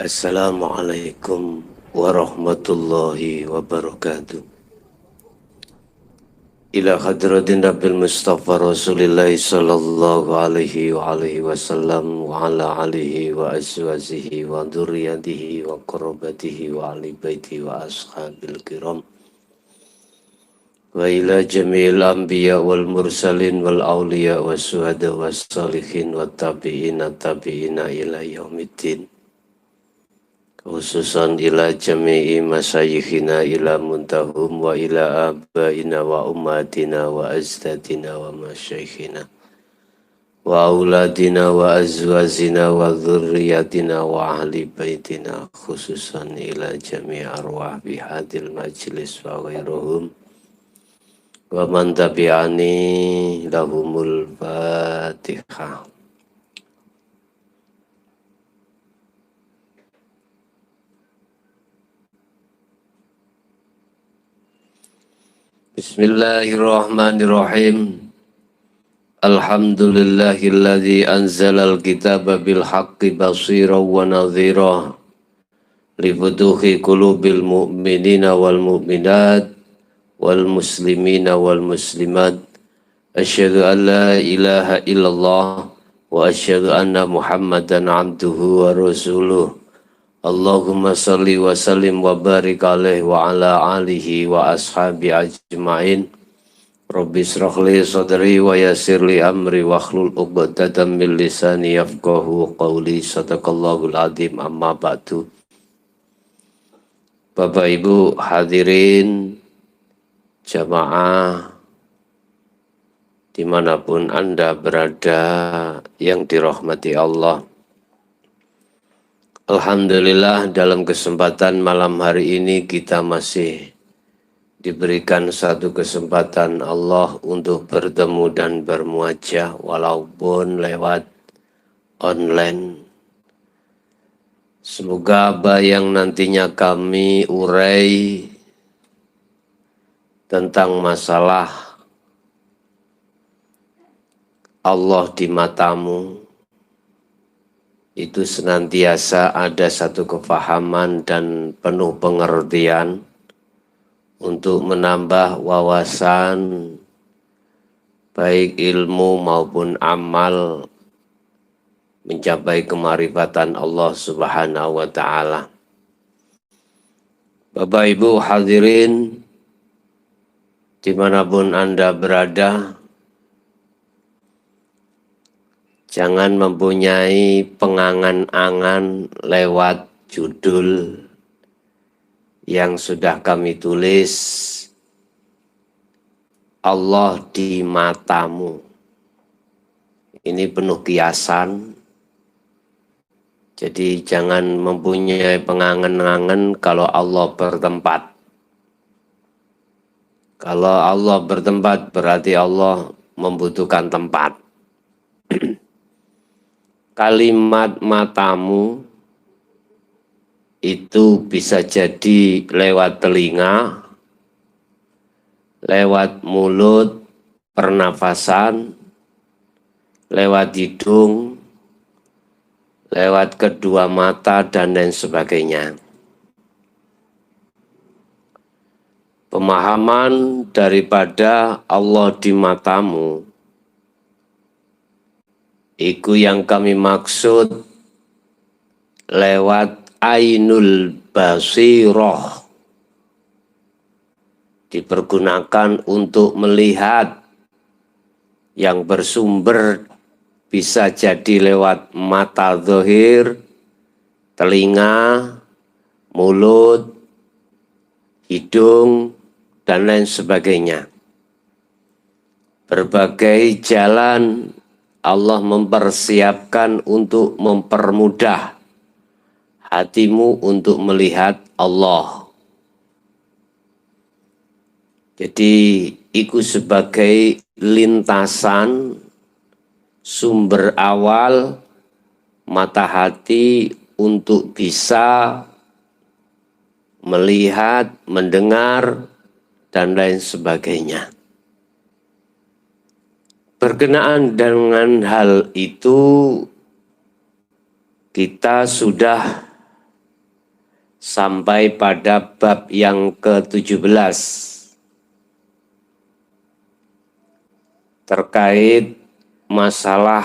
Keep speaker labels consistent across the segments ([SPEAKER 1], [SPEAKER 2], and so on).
[SPEAKER 1] Assalamualaikum warahmatullahi wabarakatuh. Ila hadratin Nabil Mustafa Rasulillah sallallahu alaihi wa alihi wasallam wa ala alihi wa azwajihi wa dzurriyyatihi wa qarabatihi wa ali baiti wa ashabil kiram. Wa ila jami'il anbiya wal mursalin wal awliya was suhada was salihin wa tabi'ina ila yaumiddin. Khususan ila jami'i masyayikhina ila muntahum wa ila abaina wa ummatina wa azdadina wa masyayikhina wa auladina wa azwazina wa dhurriyatina wa ahli baitina khususan ila jami'i arwah bihadil majlis wa ghairuhum wa man tabi'ani lahumul fatihah. Bismillahirrahmanirrahim. Alhamdulillahilladzi anzalal kitaba bil haqqi basiran wa nadhira li futuhi qulubil mu'minina wal mu'minat wal muslimina wal muslimat. Asyhadu an la ilaha illallah wa asyhadu anna Muhammadan abduhu wa rasuluh. Allahumma salli wa sallim wa barik alaihi wa ala alihi wa ashabi ajma'in. Rabbi israh li sadri wa yassir li amri wa hlul 'uqdatam min lisani yafqahu qawli. Sadaqallahul azim. Amma ba'du. Bapak Ibu hadirin jamaah dimanapun Anda berada yang dirahmati Allah. Alhamdulillah dalam kesempatan malam hari ini kita masih diberikan satu kesempatan Allah untuk bertemu dan bermuajah walaupun lewat online. Semoga apa yang nantinya kami urai tentang masalah Allah di matamu itu senantiasa ada satu kefahaman dan penuh pengertian untuk menambah wawasan baik ilmu maupun amal mencapai kemarifatan Allah Subhanahu wa ta'ala. Bapak Ibu hadirin dimanapun Anda berada, jangan mempunyai pengangan-angan lewat judul yang sudah kami tulis, Allah di matamu. Ini penuh kiasan. Jadi jangan mempunyai pengangan-angan kalau Allah bertempat. Kalau Allah bertempat berarti Allah membutuhkan tempat. Kalimat matamu itu bisa jadi lewat telinga, lewat mulut, pernafasan, lewat hidung, lewat kedua mata, dan lain sebagainya. Pemahaman daripada Allah di matamu itu yang kami maksud lewat ainul basirah, dipergunakan untuk melihat yang bersumber bisa jadi lewat mata zahir, telinga, mulut, hidung, dan lain sebagainya. Berbagai jalan Allah mempersiapkan untuk mempermudah hatimu untuk melihat Allah. Jadi itu sebagai lintasan sumber awal mata hati untuk bisa melihat, mendengar, dan lain sebagainya. Berkenaan dengan hal itu, kita sudah sampai pada bab yang ke-17 terkait masalah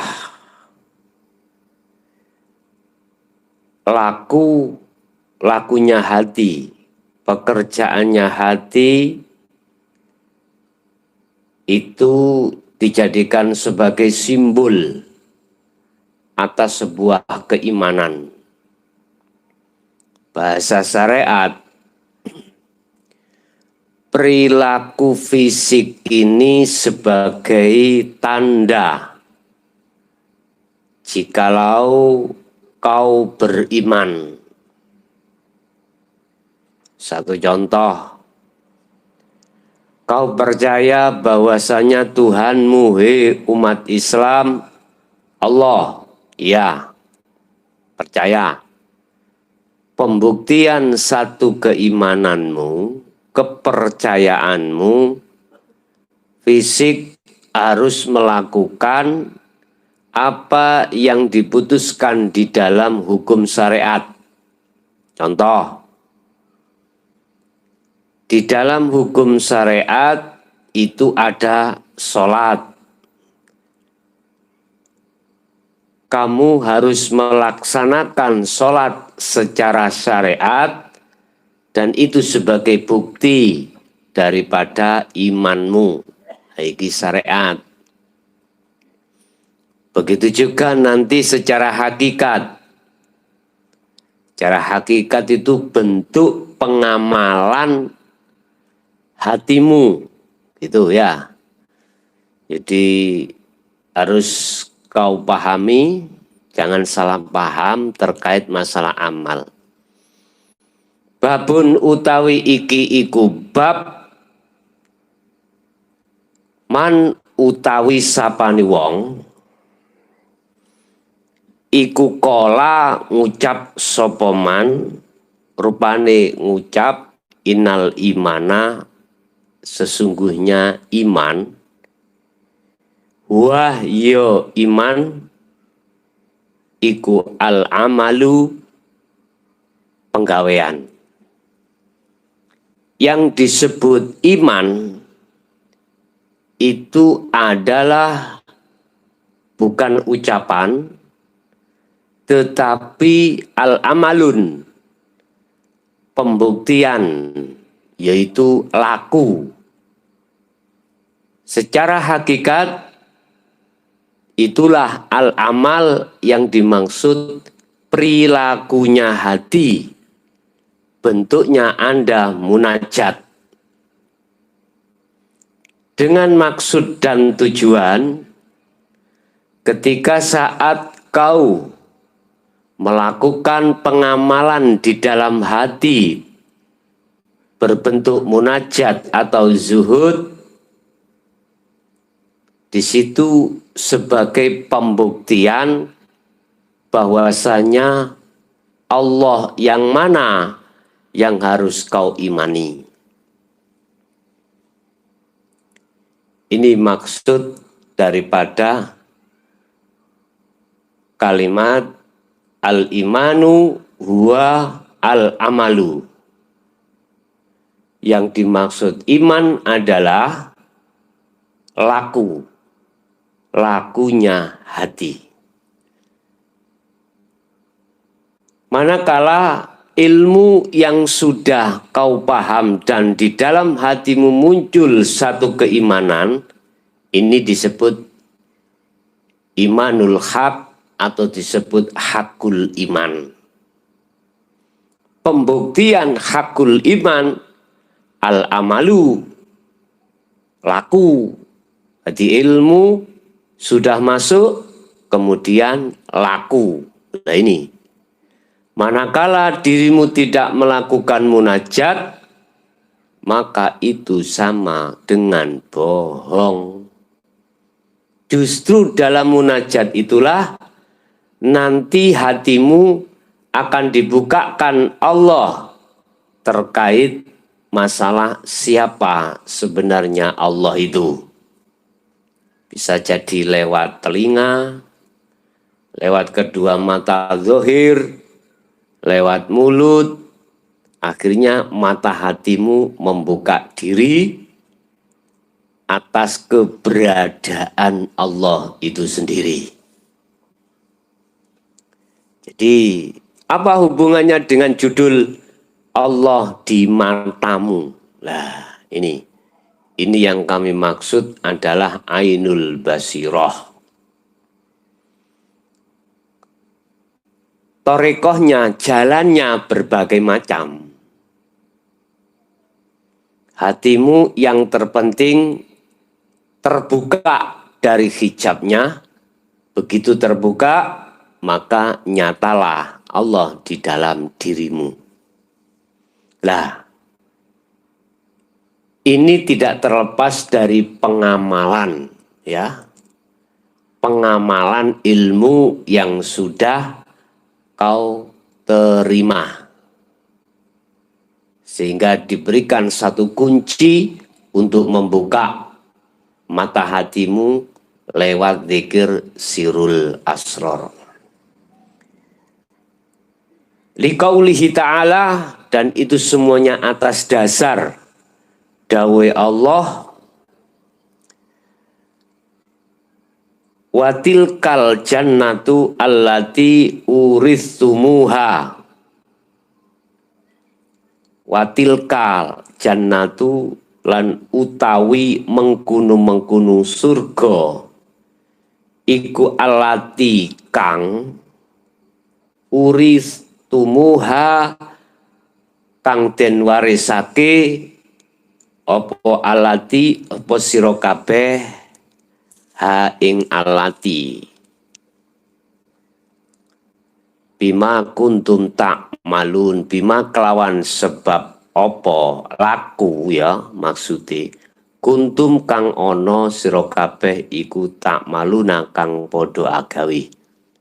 [SPEAKER 1] lakunya hati, pekerjaannya hati itu dijadikan sebagai simbol atas sebuah keimanan. Bahasa syariat, perilaku fisik ini sebagai tanda jikalau kau beriman. Satu contoh, kau percaya bahwasanya Tuhanmu, hei umat Islam, Allah. Ya, percaya. Pembuktian satu keimananmu, kepercayaanmu, fisik harus melakukan apa yang diputuskan di dalam hukum syariat. Contoh, di dalam hukum syariat itu ada sholat. Kamu harus melaksanakan sholat secara syariat dan itu sebagai bukti daripada imanmu. Ini syariat. Begitu juga nanti secara hakikat. Secara hakikat itu bentuk pengamalan hatimu. Gitu ya. Jadi harus kau pahami, jangan salah paham terkait masalah amal. Babun utawi iki iku bab man utawi sapani wong iku kola ngucap sopoman, rupane ngucap innal imana, sesungguhnya iman, wah yo iman iku al amalu, penggawean. Yang disebut iman itu adalah bukan ucapan, tetapi al-amalun, pembuktian, yaitu laku. Secara hakikat, itulah al-amal yang dimaksud perilakunya hati. Bentuknya Anda munajat. Dengan maksud dan tujuan, ketika saat kau melakukan pengamalan di dalam hati berbentuk munajat atau zuhud, di situ sebagai pembuktian bahwasanya Allah yang mana yang harus kau imani. Ini maksud daripada kalimat al-imanu huwa al-amalu. Yang dimaksud iman adalah lakunya hati. Manakala ilmu yang sudah kau paham dan di dalam hatimu muncul satu keimanan, ini disebut imanul haq atau disebut hakul iman. Pembuktian hakul iman, al-amalu, laku. Jadi ilmu sudah masuk, kemudian laku. Nah ini. Manakala dirimu tidak melakukan munajat, maka itu sama dengan bohong. Justru dalam munajat itulah nanti hatimu akan dibukakan Allah terkait masalah siapa sebenarnya Allah itu. Bisa jadi lewat telinga, lewat kedua mata zahir, lewat mulut, Akhirnya mata hatimu membuka diri atas keberadaan Allah itu sendiri. Jadi apa hubungannya dengan judul Allah di matamu? Nah ini yang kami maksud adalah Ainul Basirah. Torekohnya, jalannya berbagai macam. Hatimu yang terpenting terbuka dari hijabnya. Begitu terbuka, maka nyatalah Allah di dalam dirimu. Lah, ini tidak terlepas dari pengamalan, ya. Pengamalan ilmu yang sudah kau terima. Sehingga diberikan satu kunci untuk membuka mata hatimu lewat zikir sirul asror. Liqaulihi ta'ala, dan itu semuanya atas dasar dawe Allah, watilkal jannatu allati urithumuha. Watilkal jannatu lan utawi mengkunu-mengkunu surga iku allati kang urithumuha kang den warisake apa allati apa sira kabeh ha ing allati bima kuntum tak malun, bima kelawan sebab opo laku, ya maksudnya kuntum kang ono sira kabeh iku tak maluna kang podo agawi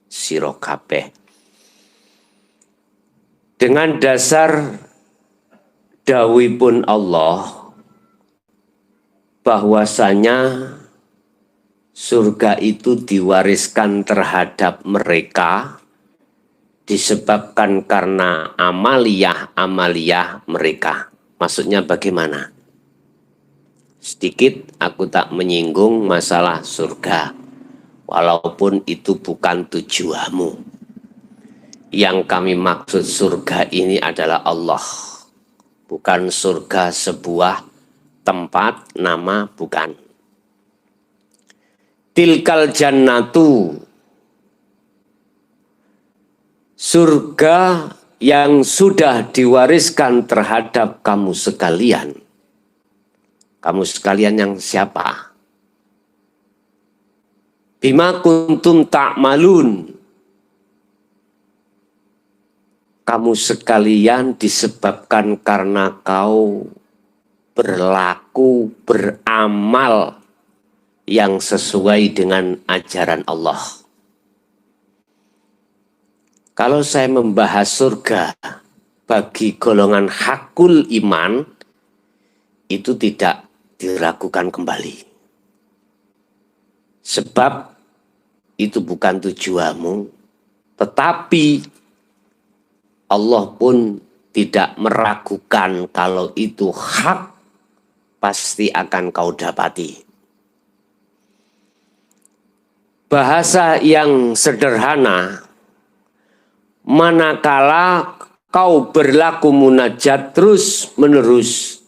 [SPEAKER 1] sira kabeh. Dengan dasar dawuhipun Allah bahwasanya surga itu diwariskan terhadap mereka disebabkan karena amaliyah mereka. Maksudnya bagaimana? Sedikit aku tak menyinggung masalah surga, walaupun itu bukan tujuanmu. Yang kami maksud surga ini adalah Allah, bukan surga sebuah tempat, nama, bukan. Tilkal jannatu, surga yang sudah diwariskan terhadap kamu sekalian. Kamu sekalian yang siapa? Bima kuntum ta'malun. Kamu sekalian disebabkan karena kau berlaku, beramal yang sesuai dengan ajaran Allah. Kalau saya membahas surga bagi golongan hakul iman, itu tidak diragukan kembali. Sebab itu bukan tujuanmu, tetapi Allah pun tidak meragukan kalau itu hak, pasti akan kau dapati. Bahasa yang sederhana, manakala kau berlaku munajat terus menerus,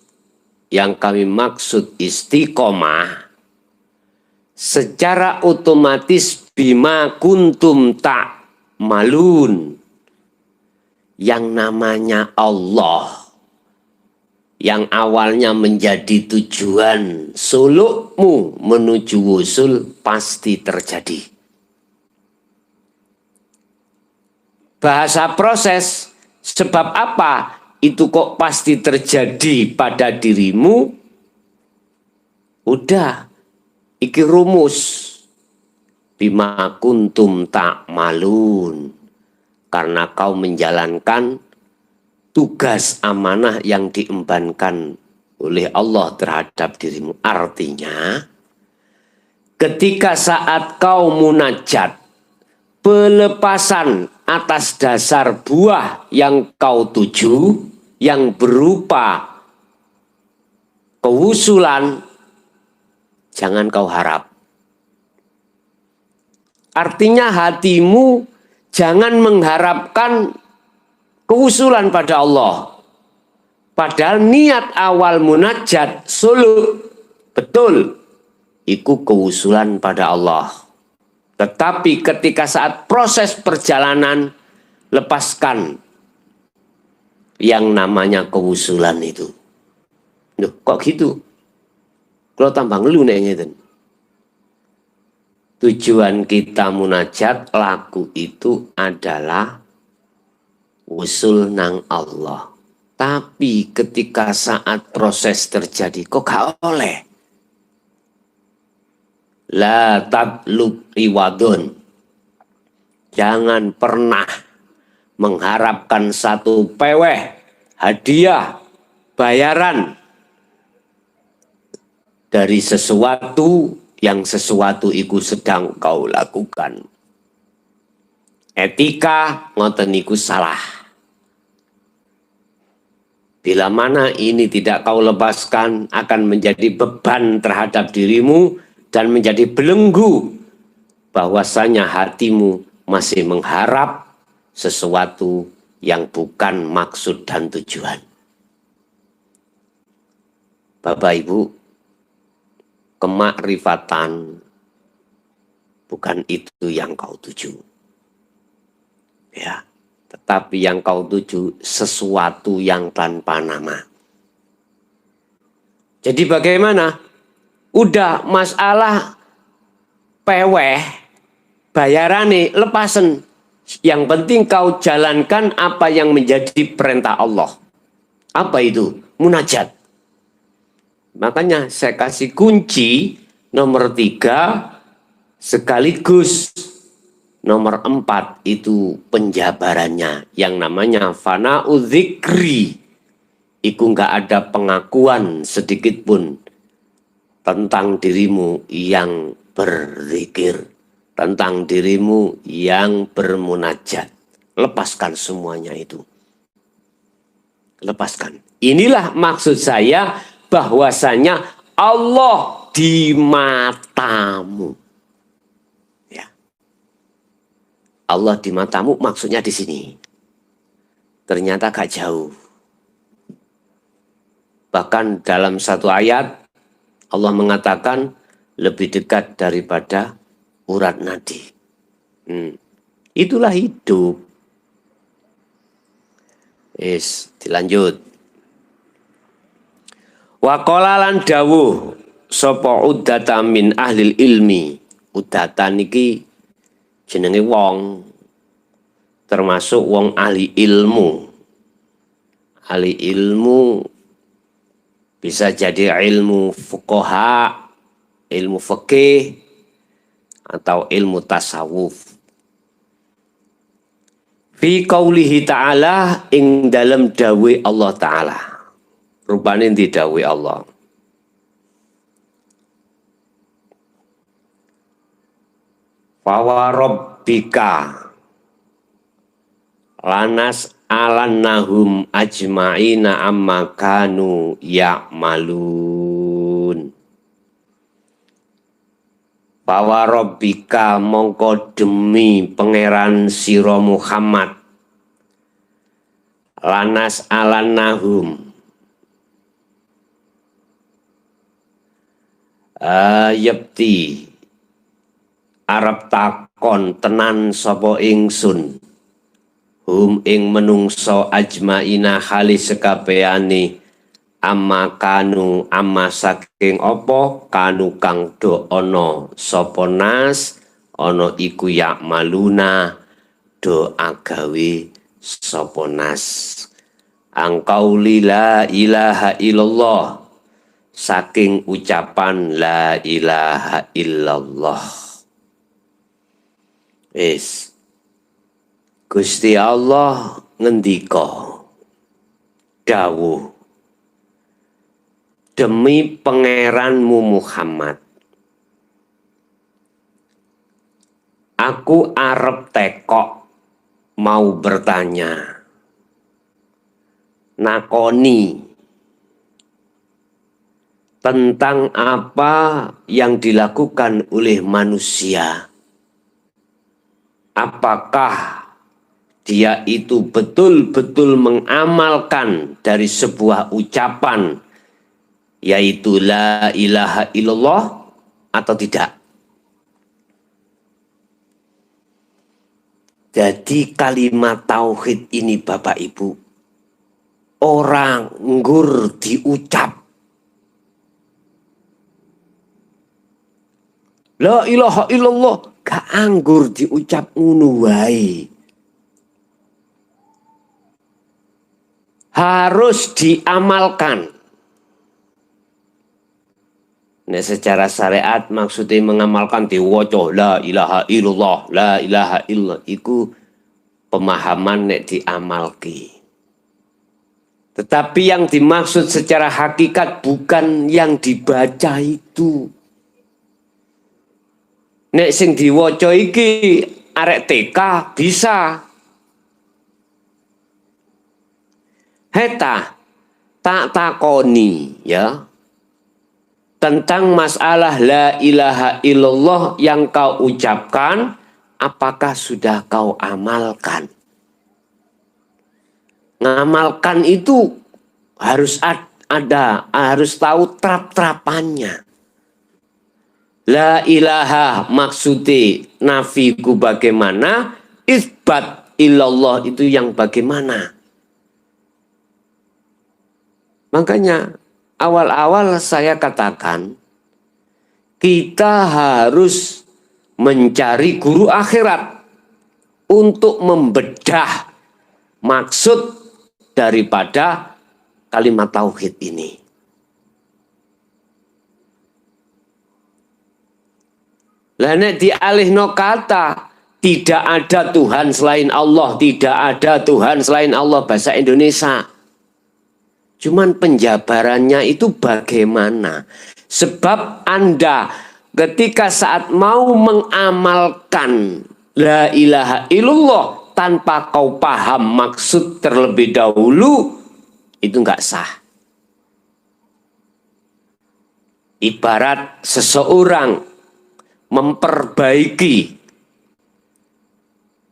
[SPEAKER 1] yang kami maksud istiqomah, secara otomatis bima kuntum tak malun, yang namanya Allah, yang awalnya menjadi tujuan sulukmu menuju wusul, pasti terjadi. Bahasa proses, sebab apa itu kok pasti terjadi pada dirimu? Udah, iki rumus. Bima kuntum tak malun, karena kau menjalankan tugas amanah yang diembankan oleh Allah terhadap dirimu. Artinya, ketika saat kau munajat, pelepasan atas dasar buah yang kau tuju, yang berupa kewusulan, jangan kau harap. Artinya hatimu jangan mengharapkan kewusulan pada Allah. Padahal niat awal munajat suluk betul, itu kewusulan pada Allah. Tetapi ketika saat proses perjalanan, lepaskan yang namanya kewusulan itu. Duh, kok gitu? Kalau tambah ngeluh nih ngeten. Tujuan kita munajat laku itu adalah wusul nang Allah. Tapi ketika saat proses terjadi, kok gak oleh? La tatlub riwadun. Jangan pernah mengharapkan satu peweh, hadiah, bayaran dari sesuatu yang sesuatu itu sedang kau lakukan. Etika ngoten niku salah. Bila mana ini tidak kau lepaskan, akan menjadi beban terhadap dirimu dan menjadi belenggu bahwasanya hatimu masih mengharap sesuatu yang bukan maksud dan tujuan. Bapak Ibu, kemakrifatan bukan itu yang kau tuju. Ya, tetapi yang kau tuju sesuatu yang tanpa nama. Jadi bagaimana? Udah masalah peweh, bayarane lepasen. Yang penting kau jalankan apa yang menjadi perintah Allah. Apa itu? Munajat. Makanya saya kasih kunci nomor 3 sekaligus nomor 4 itu penjabarannya. Yang namanya fana'u dzikri. Itu nggak ada pengakuan sedikit pun tentang dirimu yang berzikir, tentang dirimu yang bermunajat. Lepaskan semuanya itu. Lepaskan. Inilah maksud saya bahwasanya Allah di matamu. Ya. Allah di matamu maksudnya di sini. Ternyata gak jauh. Bahkan dalam satu ayat Allah mengatakan lebih dekat daripada urat nadi. Itulah hidup. Dilanjut. Wa qala lan dawuh sapa uddata min ahlil ilmi. Uddata niki jenenge wong, termasuk wong ahli ilmu. Ahli ilmu bisa jadi ilmu fuqaha, ilmu fikih, atau ilmu tasawuf. Fi qaulihi ta'ala ing dalam dawe Allah Ta'ala. Rupane di dawe Allah. Fa rabbika lanas alannahum ajma'ina amma kanu ya'malun. Bawa Rabbika mongko demi pangeran sira Muhammad lanas alannahum yepti arep takon tenan sapa ingsun ing menungso ajmaina hali sekabehane amma kanu amma saking apa kanu kang do ana sapa nas ana iku ya maluna do agawe sapa nas angkau la ilaha illallah saking ucapan la ilaha illallah. Gusti Allah ngendika dawuh demi pangeranmu Muhammad aku arep tekok mau bertanya nakoni tentang apa yang dilakukan oleh manusia. Apakah dia itu betul-betul mengamalkan dari sebuah ucapan, yaitu la ilaha illallah, atau tidak. Jadi kalimat tauhid ini Bapak Ibu, orang nggur diucap. La ilaha illallah, gak anggur diucap ngono wae. Harus diamalkan. Nah, secara syariat maksudnya mengamalkan diwaca la ilaha illallah, la ilaha illallah. Iku pemahaman nek diamalki. Tetapi yang dimaksud secara hakikat bukan yang dibaca itu. Nek sing diwaca iki arek TK bisa. Heta tak takoni ya tentang masalah la ilaha illallah yang kau ucapkan, apakah sudah kau amalkan? Ngamalkan itu harus ada, harus tahu trap-trapannya. La ilaha maksudnya nafiku bagaimana, isbat illallah itu yang bagaimana. Makanya awal-awal saya katakan kita harus mencari guru akhirat untuk membedah maksud daripada kalimat tauhid ini. Lah nek dialihno kata tidak ada Tuhan selain Allah, tidak ada Tuhan selain Allah, bahasa Indonesia. Cuman penjabarannya itu bagaimana? Sebab Anda ketika saat mau mengamalkan la ilaha illallah tanpa kau paham maksud terlebih dahulu, itu enggak sah. Ibarat seseorang memperbaiki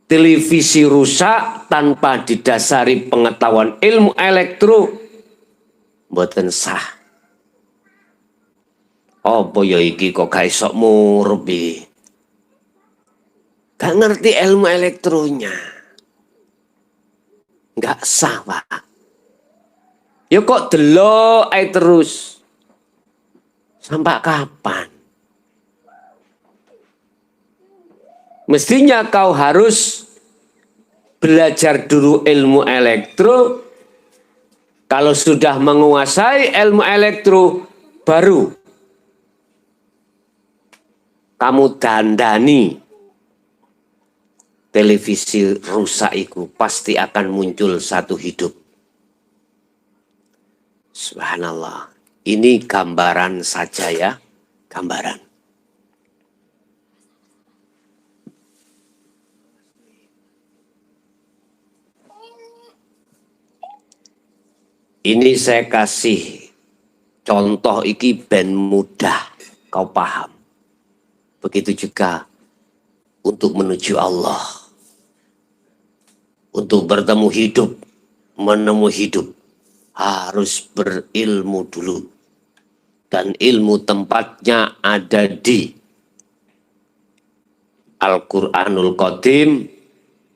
[SPEAKER 1] televisi rusak tanpa didasari pengetahuan ilmu elektro, mboten sah. Apa ya iki kok gak iso murbi? Gak ngerti ilmu elektronya. Gak sah, Pak. Ya kok delok ae terus. Sampai kapan? Mestinya kau harus belajar dulu ilmu elektro. Kalau sudah menguasai ilmu elektro, baru kamu dandani televisi rusak itu, pasti akan muncul satu hidup. Subhanallah. Ini gambaran saja ya, gambaran. Ini saya kasih contoh iki ben mudah kau paham. Begitu juga untuk menuju Allah. Untuk bertemu hidup, menemui hidup, harus berilmu dulu. Dan ilmu tempatnya ada di Al-Quranul Qadim.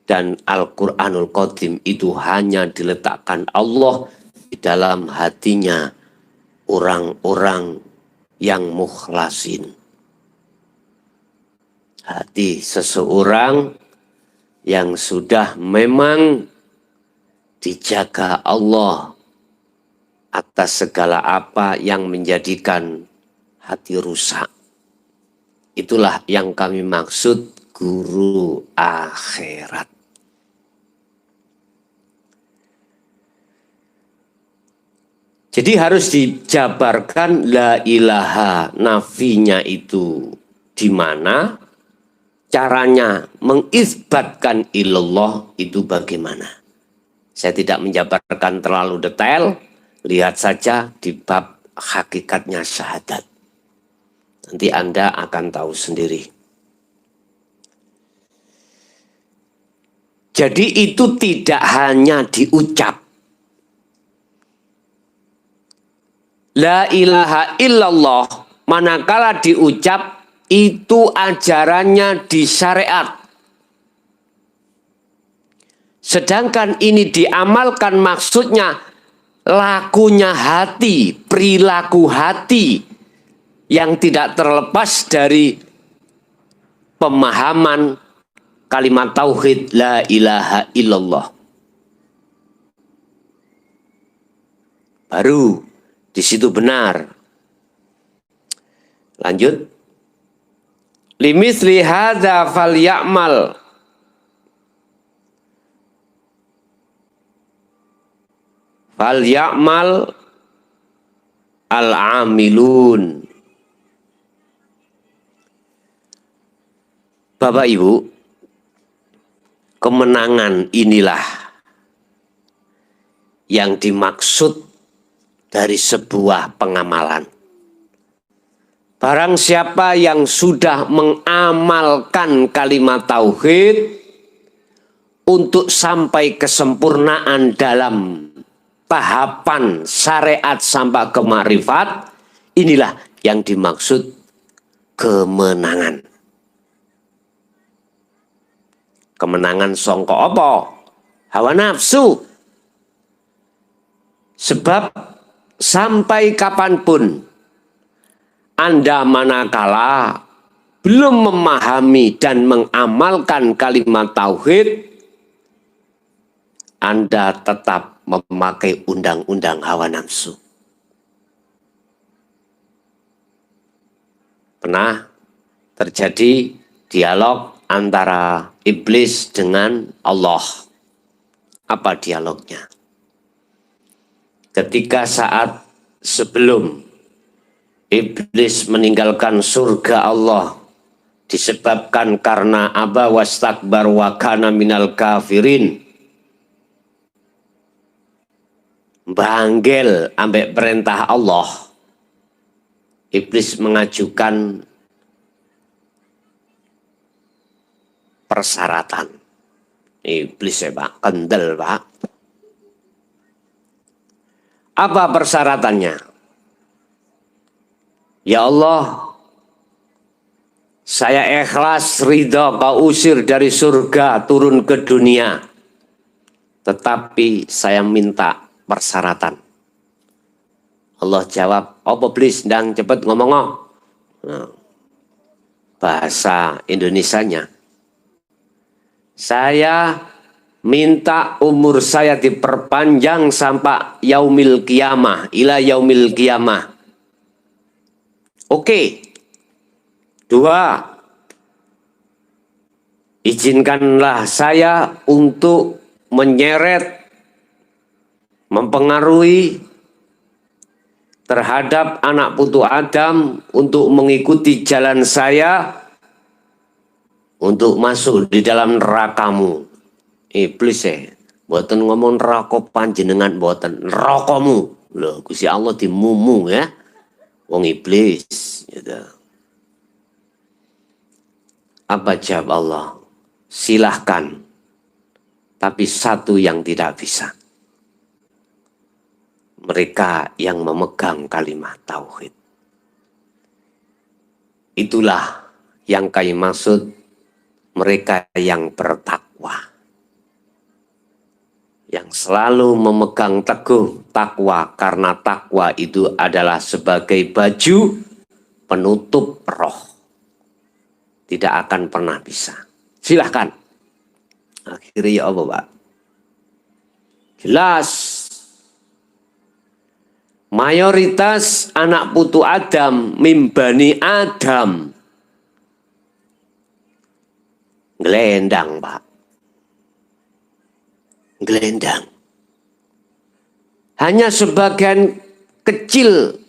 [SPEAKER 1] Dan Al-Quranul Qadim itu hanya diletakkan Allah di dalam hatinya orang-orang yang mukhlasin. Hati seseorang yang sudah memang dijaga Allah atas segala apa yang menjadikan hati rusak. Itulah yang kami maksud guru akhirat. Jadi harus dijabarkan la ilaha nafinya itu di mana, caranya mengisbatkan ilallah itu bagaimana. Saya tidak menjabarkan terlalu detail, lihat saja di bab hakikatnya syahadat. Nanti Anda akan tahu sendiri. Jadi itu tidak hanya diucap. La ilaha illallah, manakala diucap, itu ajarannya di syariat. Sedangkan ini diamalkan, maksudnya lakunya hati, perilaku hati yang tidak terlepas dari pemahaman kalimat tauhid la ilaha illallah. Baru di situ benar. Lanjut. Limithli hadza falyamal al-amilun. Bapak Ibu, kemenangan inilah yang dimaksud dari sebuah pengamalan. Barang siapa yang sudah mengamalkan kalimat tauhid untuk sampai kesempurnaan dalam tahapan syariat sampai ke makrifat, inilah yang dimaksud kemenangan. Kemenangan songko apa? Hawa nafsu. Sebab sampai kapanpun Anda manakala belum memahami dan mengamalkan kalimat tauhid, Anda tetap memakai undang-undang hawa nafsu. Pernah terjadi dialog antara iblis dengan Allah. Apa dialognya? Ketika saat sebelum iblis meninggalkan surga Allah disebabkan karena aba wastakbar wa kana minal kafirin, banggel ambek perintah Allah, iblis mengajukan persyaratan. Iblis ya Pak, kendel Pak. Apa persyaratannya? Ya Allah, saya ikhlas ridha kau usir dari surga turun ke dunia. Tetapi saya minta persyaratan. Allah jawab, apa iblis ndang cepet ngomong. Nah, bahasa Indonesianya, saya minta umur saya diperpanjang sampai yaumil qiyamah, ila yaumil qiyamah. Oke. 2, izinkanlah saya untuk menyeret, mempengaruhi terhadap anak putu Adam untuk mengikuti jalan saya, untuk masuk di dalam nerakamu. Iblis mboten ngomong neraka panjenengan, mboten nerakamu. Loh, Gusti Allah dimumu ya. Wong iblis gitu. Apa jawab Allah? Silahkan. Tapi satu yang tidak bisa. Mereka yang memegang kalimat tauhid. Itulah yang kami maksud mereka yang bertakwa. Yang selalu memegang teguh takwa, karena takwa itu adalah sebagai baju penutup roh. Tidak akan pernah bisa. Silahkan. Akhirnya ya Allah Pak. Jelas. Mayoritas anak putu Adam, mimbani Adam, gelendang Pak. Gelendang. Hanya sebagian kecil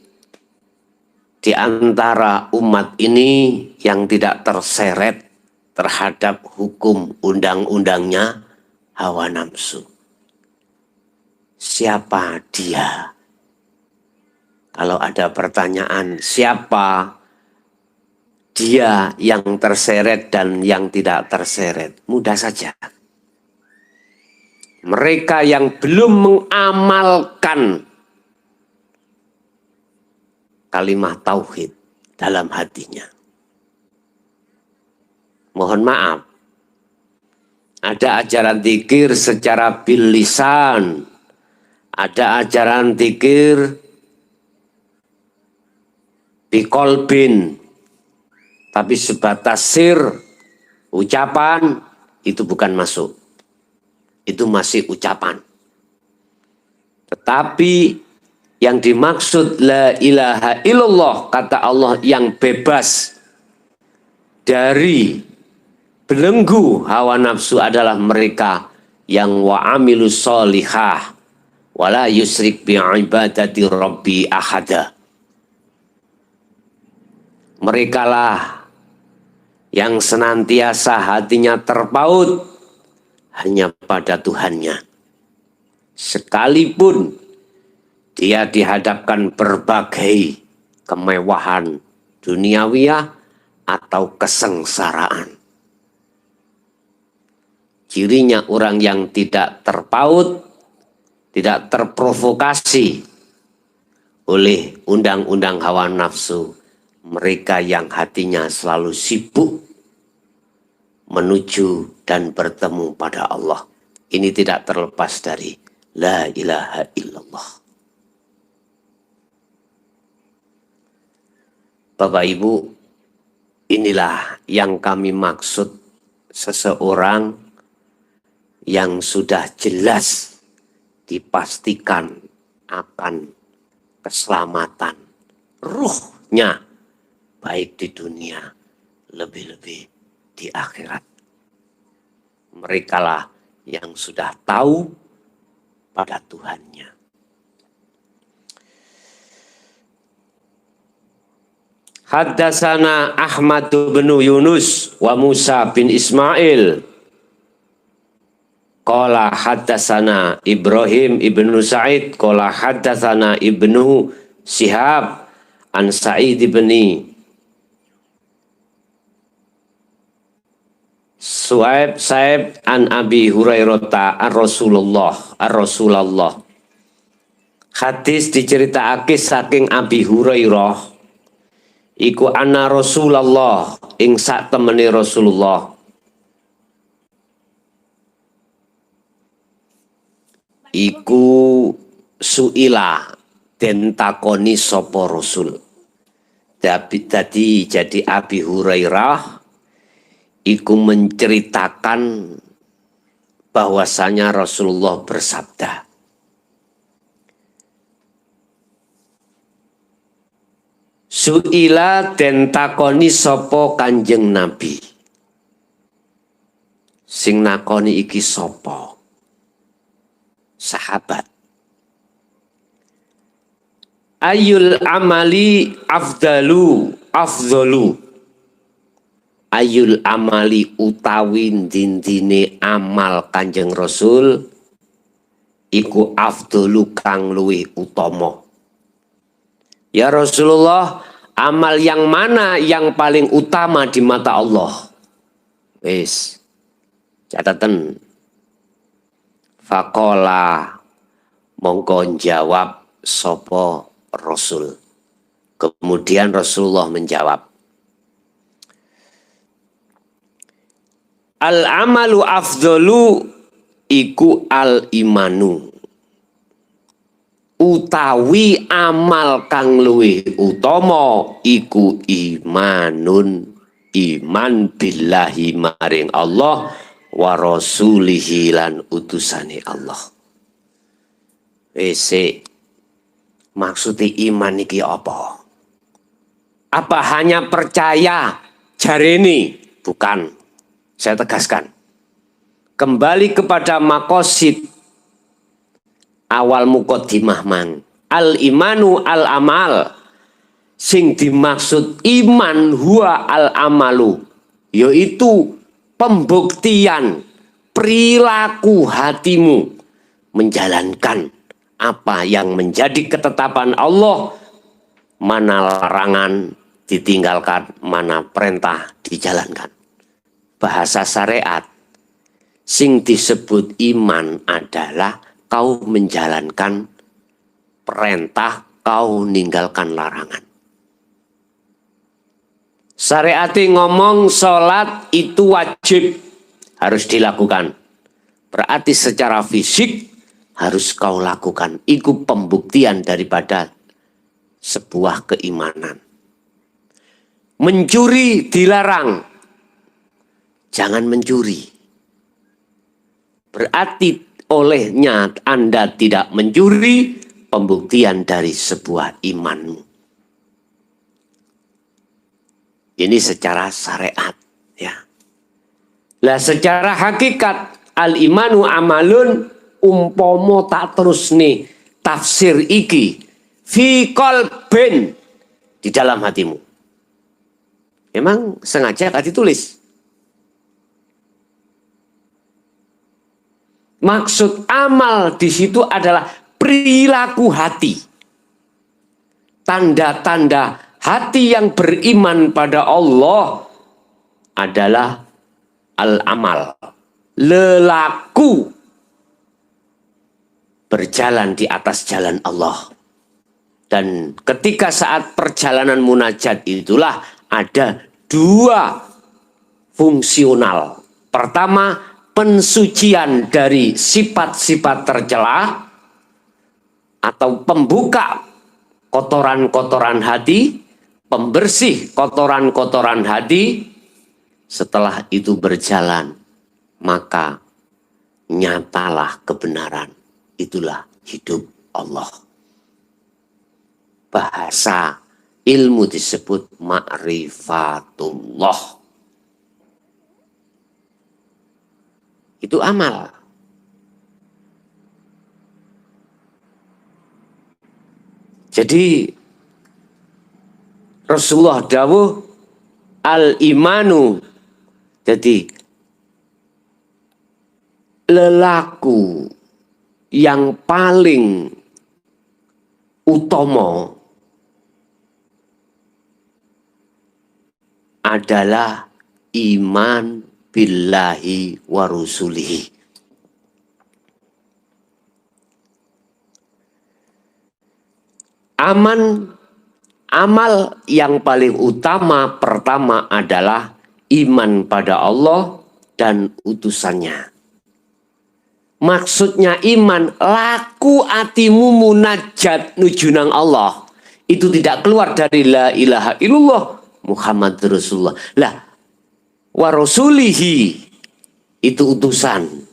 [SPEAKER 1] di antara umat ini yang tidak terseret terhadap hukum undang-undangnya hawa nafsu. siapa dia? Kalau ada pertanyaan, siapa dia yang terseret dan yang tidak terseret? Mudah saja. Mereka yang belum mengamalkan kalimat tauhid dalam hatinya. Mohon maaf, ada ajaran zikir secara bil lisan, ada ajaran zikir biqolbin, tapi sebatas sir, ucapan, itu bukan masuk. Itu masih ucapan. Tetapi yang dimaksud la ilaha illallah, kata Allah, yang bebas dari belenggu hawa nafsu adalah mereka yang wa'amilus sholihah wala yusrik bi'ibadati rabbi ahada. Merekalah yang senantiasa hatinya terpaut hanya pada Tuhannya. Sekalipun dia dihadapkan berbagai kemewahan duniawiyah atau kesengsaraan. Cirinya orang yang tidak terpaut, tidak terprovokasi oleh undang-undang hawa nafsu. Mereka yang hatinya selalu sibuk menuju dan bertemu pada Allah. Ini tidak terlepas dari la ilaha illallah. Bapak Ibu, inilah yang kami maksud seseorang yang sudah jelas dipastikan akan keselamatan ruhnya, baik di dunia, lebih-lebih di akhirat. Merekalah yang sudah tahu pada Tuhannya. Haddasana Ahmad bin Yunus wa Musa bin Ismail. Qala haddasana Ibrahim ibnu Sa'id. Qala haddasana ibnu Shihab an Sa'id ibni Su'aib an Abi Hurairah an Rasulullah. Hadis diceritakake saking Abi Hurairah. Iku anna Rasulullah, ing sak temene Rasulullah. Iku suila den takoni sapa Rasul. Tadi jadi Abi Hurairah iku menceritakan bahwasanya Rasulullah bersabda, suila den takoni sapa Kanjeng Nabi. Sing nakoni iki sapa? Sahabat. Ayul amali afdalu. Ayul amali utawi dindine amal Kanjeng Rasul iku afdalu kang luwih utama. Ya Rasulullah, amal yang mana yang paling utama di mata Allah? Wis, catatan. Faqala, mongko jawab sapa Rasul. Kemudian Rasulullah menjawab, al-amalu afdalu iku al-imanu. Utawi amal kang luwih utama iku imanun, iman billahi maring Allah wa rasulihi lan utusane Allah. Wis, maksud iman iki apa? Apa hanya percaya jarene? Bukan. Saya tegaskan. Kembali kepada maqasid awal muqaddimah man. Al-imanu al-amal. Sing dimaksud iman huwa al-amalu. Yaitu pembuktian perilaku hatimu menjalankan apa yang menjadi ketetapan Allah, mana larangan ditinggalkan, mana perintah dijalankan. Bahasa syariat sing disebut iman adalah kau menjalankan perintah, kau ninggalkan larangan. Syariat ngomong sholat itu wajib, harus dilakukan. Berarti secara fisik harus kau lakukan. Itu pembuktian daripada sebuah keimanan. Mencuri dilarang. Jangan mencuri. Berarti olehnya Anda tidak mencuri, pembuktian dari sebuah imanmu. Ini secara syariat, ya. Lah secara hakikat al-imanu amalun, umpomo tak terus nih tafsir iki fi qalbin, di dalam hatimu. Memang sengaja gak ditulis. Maksud amal di situ adalah perilaku hati. Tanda-tanda hati yang beriman pada Allah adalah al-amal, lelaku, berjalan di atas jalan Allah. Dan ketika saat perjalanan munajat itulah ada dua fungsional. Pertama, pensucian dari sifat-sifat tercela atau pembuka kotoran-kotoran hati, pembersih kotoran-kotoran hati. Setelah itu berjalan, maka nyatalah kebenaran. Itulah hidup Allah. Bahasa ilmu disebut ma'rifatullah. Itu amal. Jadi Rasulullah dawuh al-imanu, jadi lelaku yang paling utama adalah iman billahi wa rusulihi. Amal yang paling utama pertama adalah iman pada Allah dan utusannya. Maksudnya iman, laku atimu munajat nujunang Allah. Itu tidak keluar dari la ilaha illallah Muhammad Rasulullah. Lah, wa rasulihi itu utusan.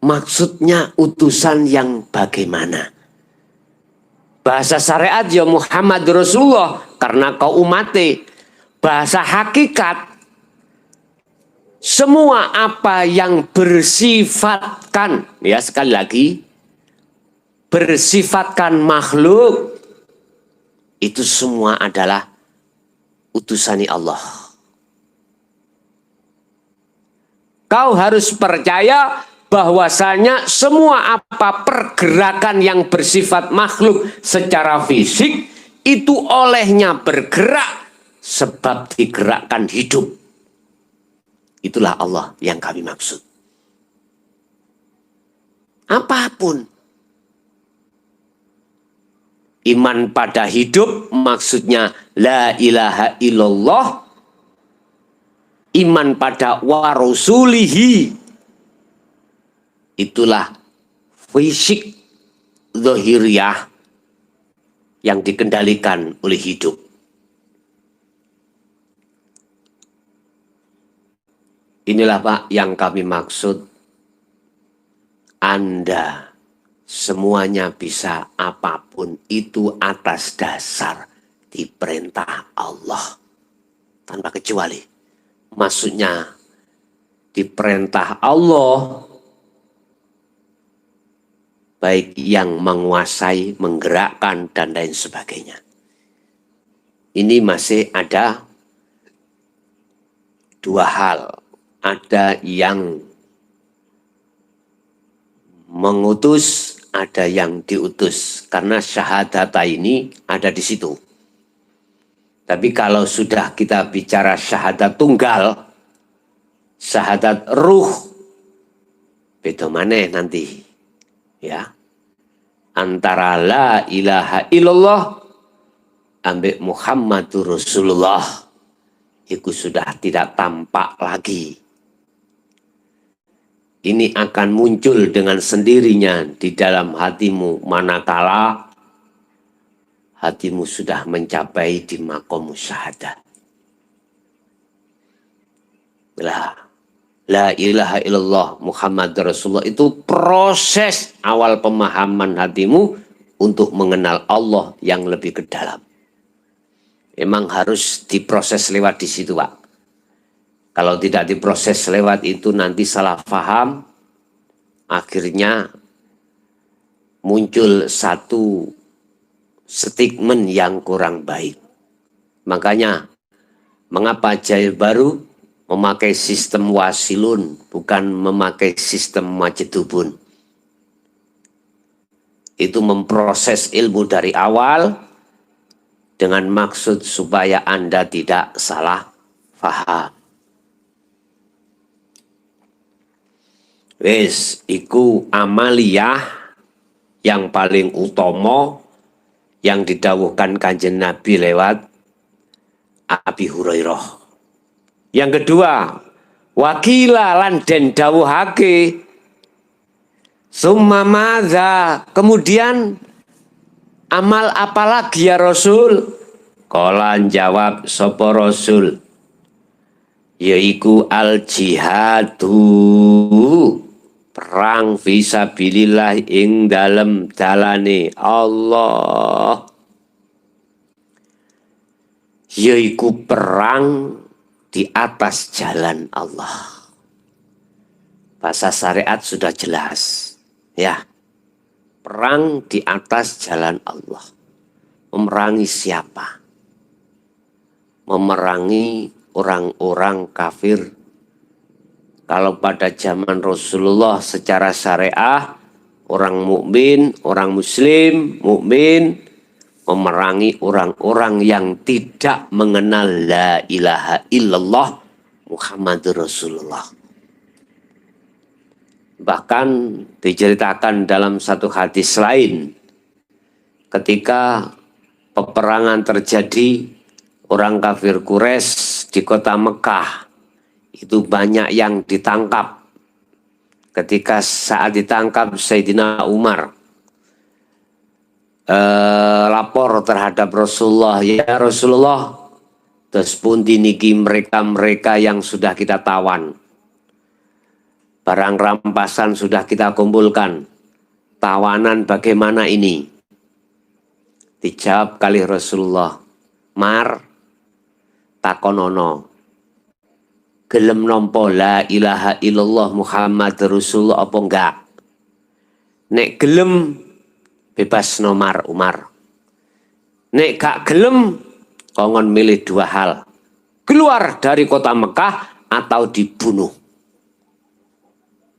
[SPEAKER 1] Maksudnya utusan yang bagaimana? Bahasa syariat ya Muhammad Rasulullah karena kau umate. Bahasa hakikat semua apa yang bersifatkan, ya sekali lagi, bersifatkan makhluk, itu semua adalah utusani Allah. Kau harus percaya bahwasanya semua apa pergerakan yang bersifat makhluk secara fisik itu olehnya bergerak sebab digerakkan hidup. Itulah Allah yang kami maksud. Apapun. Iman pada hidup maksudnya la ilaha illallah. Iman pada wa rasulihi. Itulah fisik zahiriyah yang dikendalikan oleh hidup. Inilah Pak yang kami maksud. Anda semuanya bisa apapun itu atas dasar diperintah Allah. Tanpa kecuali. Maksudnya diperintah Allah, baik yang menguasai, menggerakkan, dan lain sebagainya. Ini masih ada dua hal. Ada yang mengutus, ada yang diutus. Karena syahadata ini ada di situ. Tapi kalau sudah kita bicara syahadat tunggal, syahadat ruh, beda maneh nanti. Ya. Antara la ilaha illallah ambek Muhammadur Rasulullah itu sudah tidak tampak lagi. Ini akan muncul dengan sendirinya di dalam hatimu manakala hatimu sudah mencapai di maqam syahadat. La ilaha illallah Muhammad Rasulullah itu proses awal pemahaman hatimu untuk mengenal Allah yang lebih ke dalam. Emang harus diproses lewat di situ, Pak. Kalau tidak diproses lewat itu nanti salah paham, akhirnya muncul satu statement yang kurang baik. Makanya, mengapa Jaya Baru memakai sistem wasilun, bukan memakai sistem majedubun. Itu memproses ilmu dari awal dengan maksud supaya Anda tidak salah paham. Wes, iku amaliyah yang paling utama yang didawuhkan Kanjeng Nabi lewat Abi Hurairah. Yang kedua, wakila lan den dawuhake summa madza, kemudian amal apalagi ya Rasul? Qala jawab sapa Rasul, yaiku al jihadu, perang fisabilillah ing dalem dalane Allah, yaiku perang di atas jalan Allah. Bahasa syariat sudah jelas, ya. Perang di atas jalan Allah. Memerangi siapa? Memerangi orang-orang kafir. Kalau pada zaman Rasulullah secara syariah, orang mukmin, orang muslim, mukmin memerangi orang-orang yang tidak mengenal la ilaha illallah Muhammadur Rasulullah. Bahkan diceritakan dalam satu hadis lain, ketika peperangan terjadi, orang kafir Quraisy di kota Mekah itu banyak yang ditangkap. Ketika saat ditangkap Sayyidina Umar lapor terhadap Rasulullah, ya Rasulullah, terus pun diniki mereka yang sudah kita tawan, barang rampasan sudah kita kumpulkan, tawanan bagaimana ini? Dijawab kali Rasulullah, Mar takonono, gelem nompo la ilaha illallah Muhammad Rasulullah apa enggak? Nek gelem bebas nomar Umar. Nek gak gelem, kongon milih dua hal. Keluar dari kota Mekah atau dibunuh.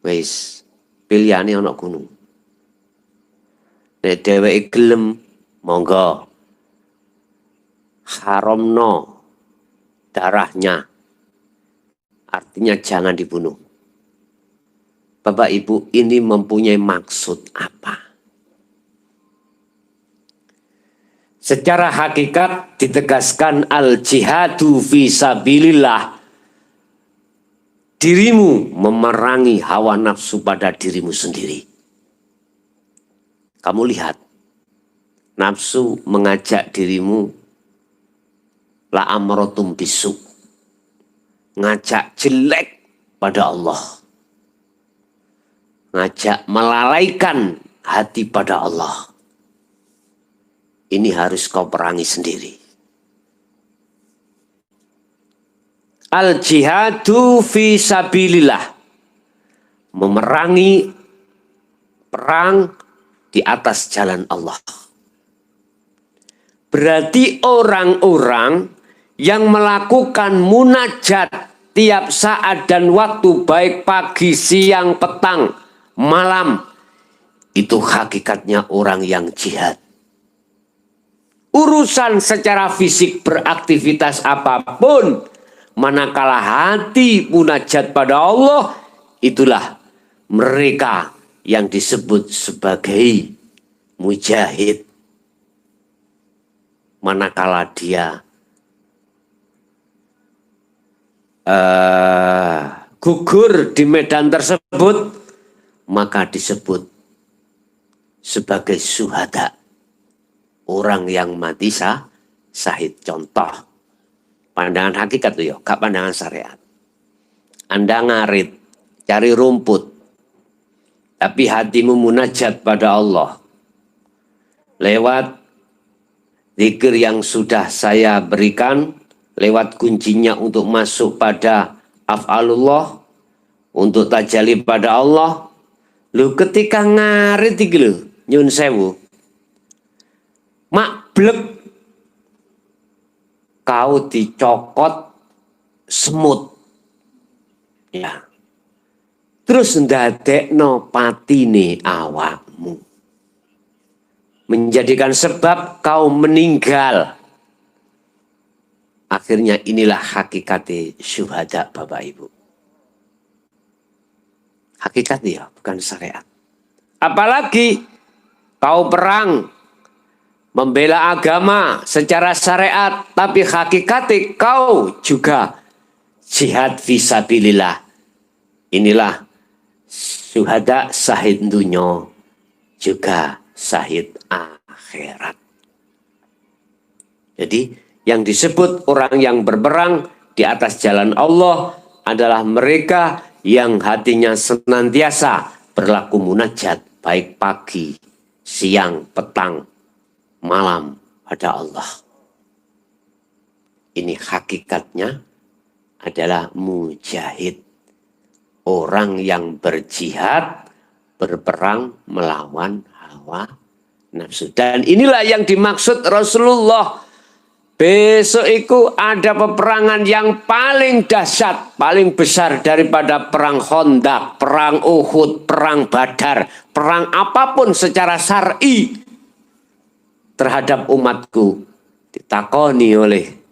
[SPEAKER 1] Wis, pilihane ana gunung. Nek dheweke gelem, monggo. Haramno darahnya. Artinya jangan dibunuh. Bapak Ibu, ini mempunyai maksud apa? Secara hakikat ditegaskan al-jihadu fisabilillah. Dirimu memerangi hawa nafsu pada dirimu sendiri. Kamu lihat, nafsu mengajak dirimu la amrotum bisu, ngajak jelek pada Allah, ngajak melalaikan hati pada Allah. Ini harus kau perangi sendiri. Al-jihadu fi sabilillah. Memerangi perang di atas jalan Allah. Berarti orang-orang yang melakukan munajat tiap saat dan waktu, baik pagi, siang, petang, malam, Itu hakikatnya orang yang jihad. Urusan secara fisik beraktivitas apapun, manakala hati munajat pada Allah, itulah mereka yang disebut sebagai mujahid. Manakala dia gugur di medan tersebut, maka disebut sebagai syuhada, orang yang mati syahid. Contoh pandangan hakikat tuh ya, gak pandangan syariat. Anda ngarit cari rumput, tapi hatimu munajat pada Allah lewat zikir yang sudah saya berikan, lewat kuncinya untuk masuk pada af'alullah, untuk tajalli pada Allah. Lu ketika ngarit iki lho, nyun sewu, makblek kau dicokot semut, ya, terus ndadekno patine awakmu, menjadikan sebab kau meninggal. Akhirnya inilah hakikat syuhada, Bapak Ibu. Hakikat ya, bukan syariat. Apalagi kau perang membela agama secara syariat, tapi hakikatnya kau juga jihad fisabilillah. Inilah syuhada, syahid dunya, juga syahid akhirat. Jadi yang disebut orang yang berperang di atas jalan Allah adalah mereka yang hatinya senantiasa berlaku munajat, baik pagi, siang, petang, malam pada Allah. Ini hakikatnya adalah mujahid, orang yang berjihad, berperang melawan hawa nafsu. Dan inilah yang dimaksud Rasulullah. Besok itu ada peperangan yang paling dahsyat, paling besar daripada perang Khandaq, perang Uhud, perang Badar, perang apapun secara syar'i terhadap umatku. Ditakoni oleh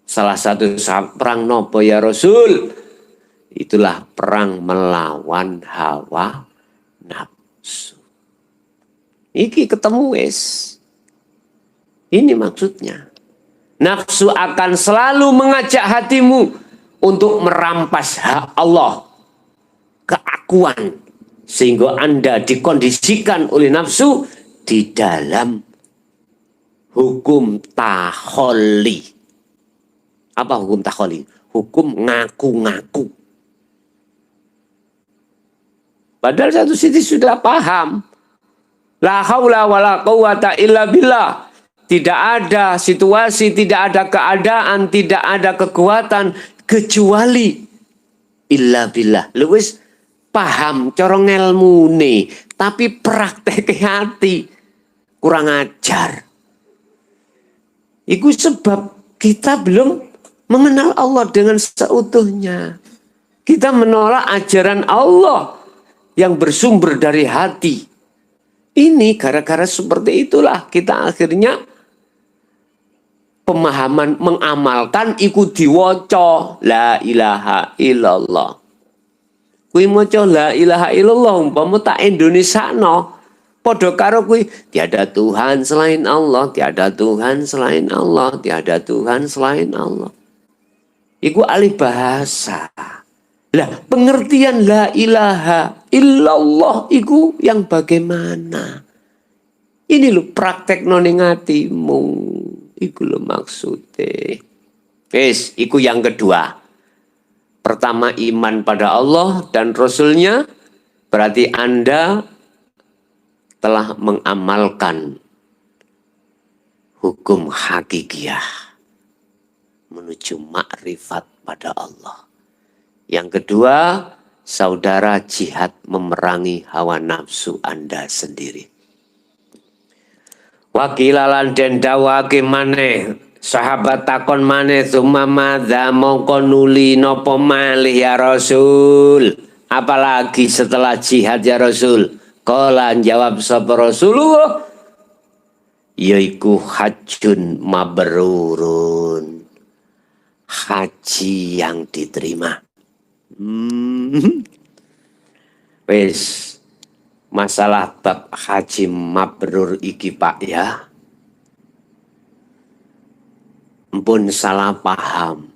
[SPEAKER 1] salah satu sahabat, perang nopo ya Rasul? Itulah perang melawan hawa nafsu. Iki ketemu wes. Ini maksudnya. Nafsu akan selalu mengajak hatimu untuk merampas hak Allah, keakuan, sehingga Anda dikondisikan oleh nafsu di dalam hukum takholi. Apa hukum takholi? Hukum ngaku-ngaku. Padahal satu sisi sudah paham. La haula wala quwata illa billah. Tidak ada situasi, tidak ada keadaan, tidak ada kekuatan kecuali illa billah. Lu wis paham corong ilmune, tapi praktek hati kurang ajar. Itu sebab kita belum mengenal Allah dengan seutuhnya. Kita menolak ajaran Allah yang bersumber dari hati. Ini gara-gara seperti itulah kita akhirnya pemahaman mengamalkan ikut diwaca la ilaha illallah. Kuwi maca la ilaha illallah umpama tak Indonesiano, padha karo kuwi tiada Tuhan selain Allah, tiada Tuhan selain Allah, tiada Tuhan selain Allah. Iku alih bahasa. Lah pengertian la ilaha illallah iku yang bagaimana? Ini lho praktek ning atimu. Iku lho maksudnya. Wes, iku yang kedua. Pertama iman pada Allah dan Rasulnya, berarti Anda telah mengamalkan hukum hakikiyah menuju makrifat pada Allah. Yang kedua, saudara jihad memerangi hawa nafsu Anda sendiri. Wakilalan den dawake maneh, sahabat takon maneh, sumamada mongko nuli napa malih ya Rasul? Apalagi setelah jihad ya Rasul? Qala jawab sapa Rasulullah, yaiku hajjun mabrurun. Haji yang diterima. Wes masalah bab haji mabrur iki Pak ya. Ampun salah paham.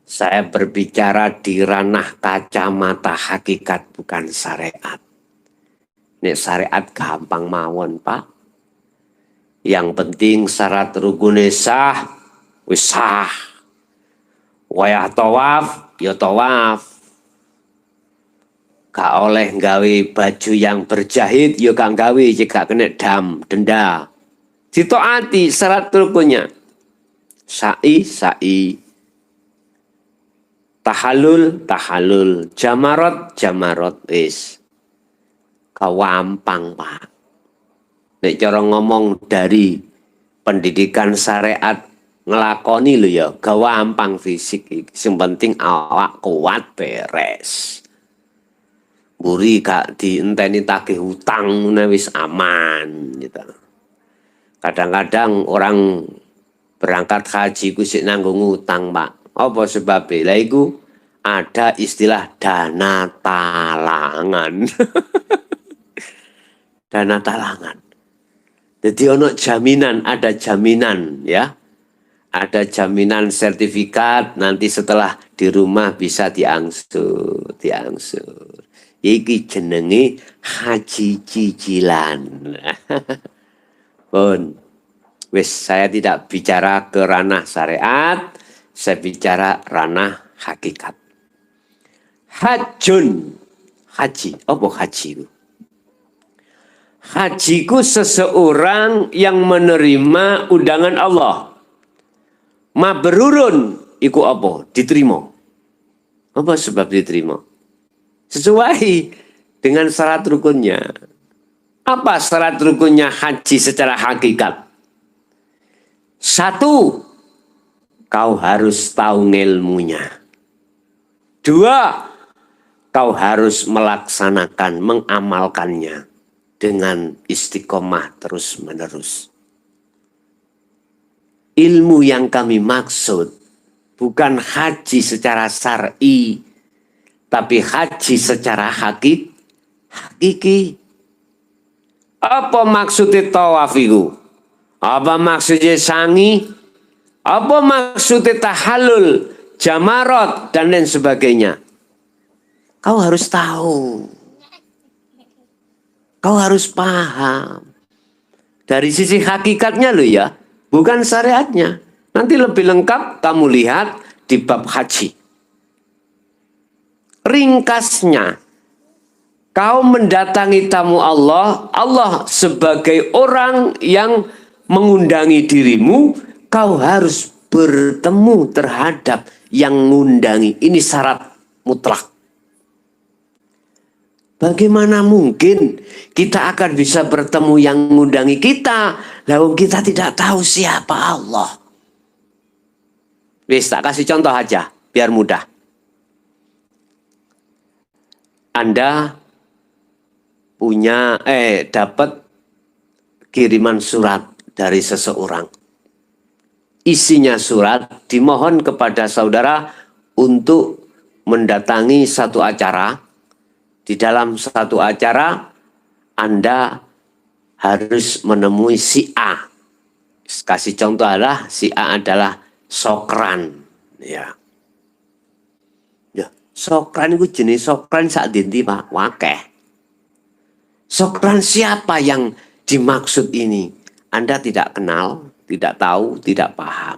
[SPEAKER 1] Saya berbicara di ranah kacamata hakikat bukan syariat. Nek syariat gampang mawon Pak. Yang penting syarat rukune sah, wis sah. Wayah tawaf, ya tawaf. Gak oleh nggawe baju yang berjahit, ya gak nggawe jika kena denda. Ditaati syarat rukunnya. Sa'i, sa'i. Tahallul, tahallul. Jamarot, jamarot. Wis. Gampang Pak. Nek cara ngomong dari pendidikan syariat ngelakoni lho ya, gampang fisik. Yang penting awak kuat beres. Buri gak dienteni tagih hutang wis aman gitu. Kadang-kadang orang berangkat haji ku sik nanggung utang Pak. Apa sebabnya? Lah iku ada istilah dana talangan. Dana talangan. Jadi ono jaminan, ada jaminan ya. Ada jaminan sertifikat nanti setelah di rumah bisa diangsur. Iki jenenge haji cicilan. Pun. Wes saya tidak bicara ke ranah syariat, saya bicara ranah hakikat. Hajjun, haji, apa haji? Hajiku seseorang yang menerima undangan Allah. Mabrurun, iku apa? Diterima. Apa sebab diterima? Sesuai dengan syarat rukunnya. Apa syarat rukunnya haji secara hakikat? 1, kau harus tahu ilmunya. 2, kau harus melaksanakan, mengamalkannya dengan istiqomah terus-menerus. Ilmu yang kami maksud bukan haji secara syar'i, tapi haji secara hakiki. Apa maksudnya tawaf itu? Apa maksudnya sangi? Apa maksudnya tahallul, jamarot, dan lain sebagainya? Kau harus tahu. Kau harus paham. Dari sisi hakikatnya loh ya, bukan syariatnya. Nanti lebih lengkap kamu lihat di bab haji. Ringkasnya, kau mendatangi tamu Allah, Allah sebagai orang yang mengundangi dirimu, kau harus bertemu terhadap yang mengundangi. Ini syarat mutlak. Bagaimana mungkin kita akan bisa bertemu yang mengundangi kita, lalu kita tidak tahu siapa Allah? Wis, tak kasih contoh aja, biar mudah. Anda punya, dapat kiriman surat dari seseorang. Isinya surat, dimohon kepada saudara untuk mendatangi satu acara. Di dalam satu acara, Anda harus menemui si A. Kasih contoh adalah, si A adalah sokran. Ya. Sokran itu jenis sokran saat dinti Pak, wakeh. Sokran siapa yang dimaksud ini? Anda tidak kenal, tidak tahu, tidak paham.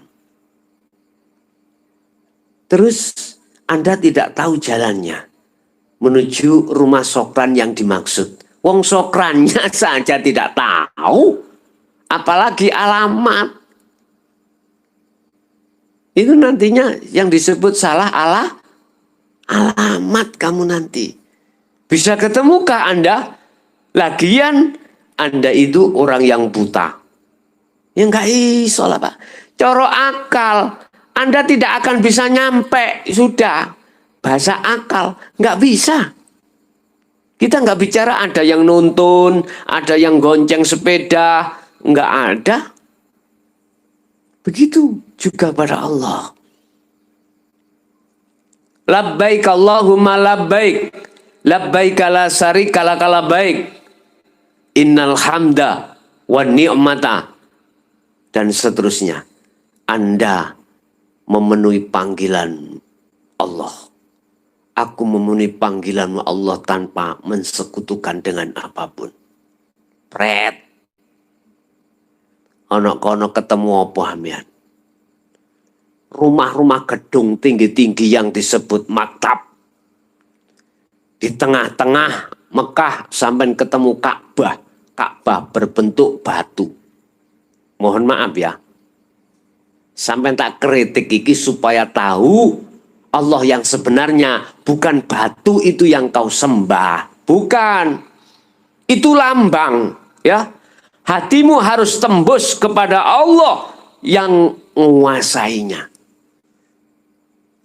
[SPEAKER 1] Terus Anda tidak tahu jalannya menuju rumah sokran yang dimaksud. Wong sokrannya saja tidak tahu, apalagi alamat. Itu nantinya yang disebut salah alamat kamu nanti. Bisa ketemukah Anda? Lagian Anda itu orang yang buta. Ya enggak iso lah Pak. Coro akal, Anda tidak akan bisa nyampe. Sudah, bahasa akal, enggak bisa. Kita nggak bicara ada yang nuntun, ada yang gonceng sepeda, nggak ada. Begitu juga pada Allah. Labbaik Allahumma labbaik, labbaik la syarika laka labbaik, innal hamda wa ni'mata, dan seterusnya. Anda memenuhi panggilan Allah. Aku memenuhi panggilan Allah tanpa mensekutukan dengan apapun. Pret. Ono kono ketemu apa hamian? Rumah-rumah gedung tinggi-tinggi yang disebut maktab. Di tengah-tengah Mekah sampai ketemu Ka'bah. Ka'bah berbentuk batu. Mohon maaf ya. Sampai tak kritik iki supaya tahu Allah yang sebenarnya bukan batu itu yang kau sembah. Bukan. Itu lambang. Ya. Hatimu harus tembus kepada Allah yang menguasainya.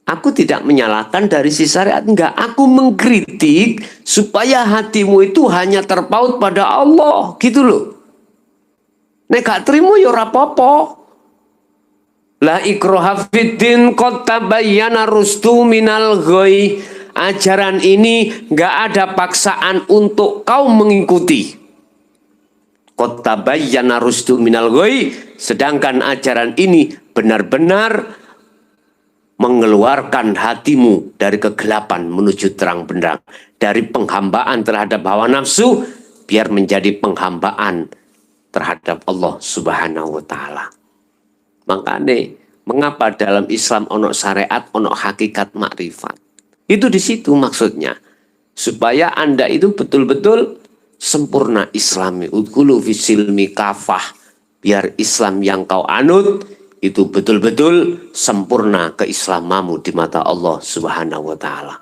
[SPEAKER 1] Aku tidak menyalahkan dari si syariat. Enggak. Aku mengkritik supaya hatimu itu hanya terpaut pada Allah. Gitu loh. Nek gak terima ya ora apa-apa. La ikraha fiddin qad tabayyana rusdu minal ghoi. Ajaran ini nggak ada paksaan untuk kau mengikuti. Qad tabayyana rusdu minal ghoi. Sedangkan ajaran ini benar-benar mengeluarkan hatimu dari kegelapan menuju terang benderang. Dari penghambaan terhadap hawa nafsu biar menjadi penghambaan terhadap Allah Subhanahu wa Ta'ala. Makanya, mengapa dalam Islam ono syariat, ono hakikat makrifat? Itu di situ maksudnya. Supaya Anda itu betul-betul sempurna Islami. Udkhulu fisilmi kafah. Biar Islam yang kau anut, itu betul-betul sempurna keislamamu di mata Allah Subhanahu wa Ta'ala.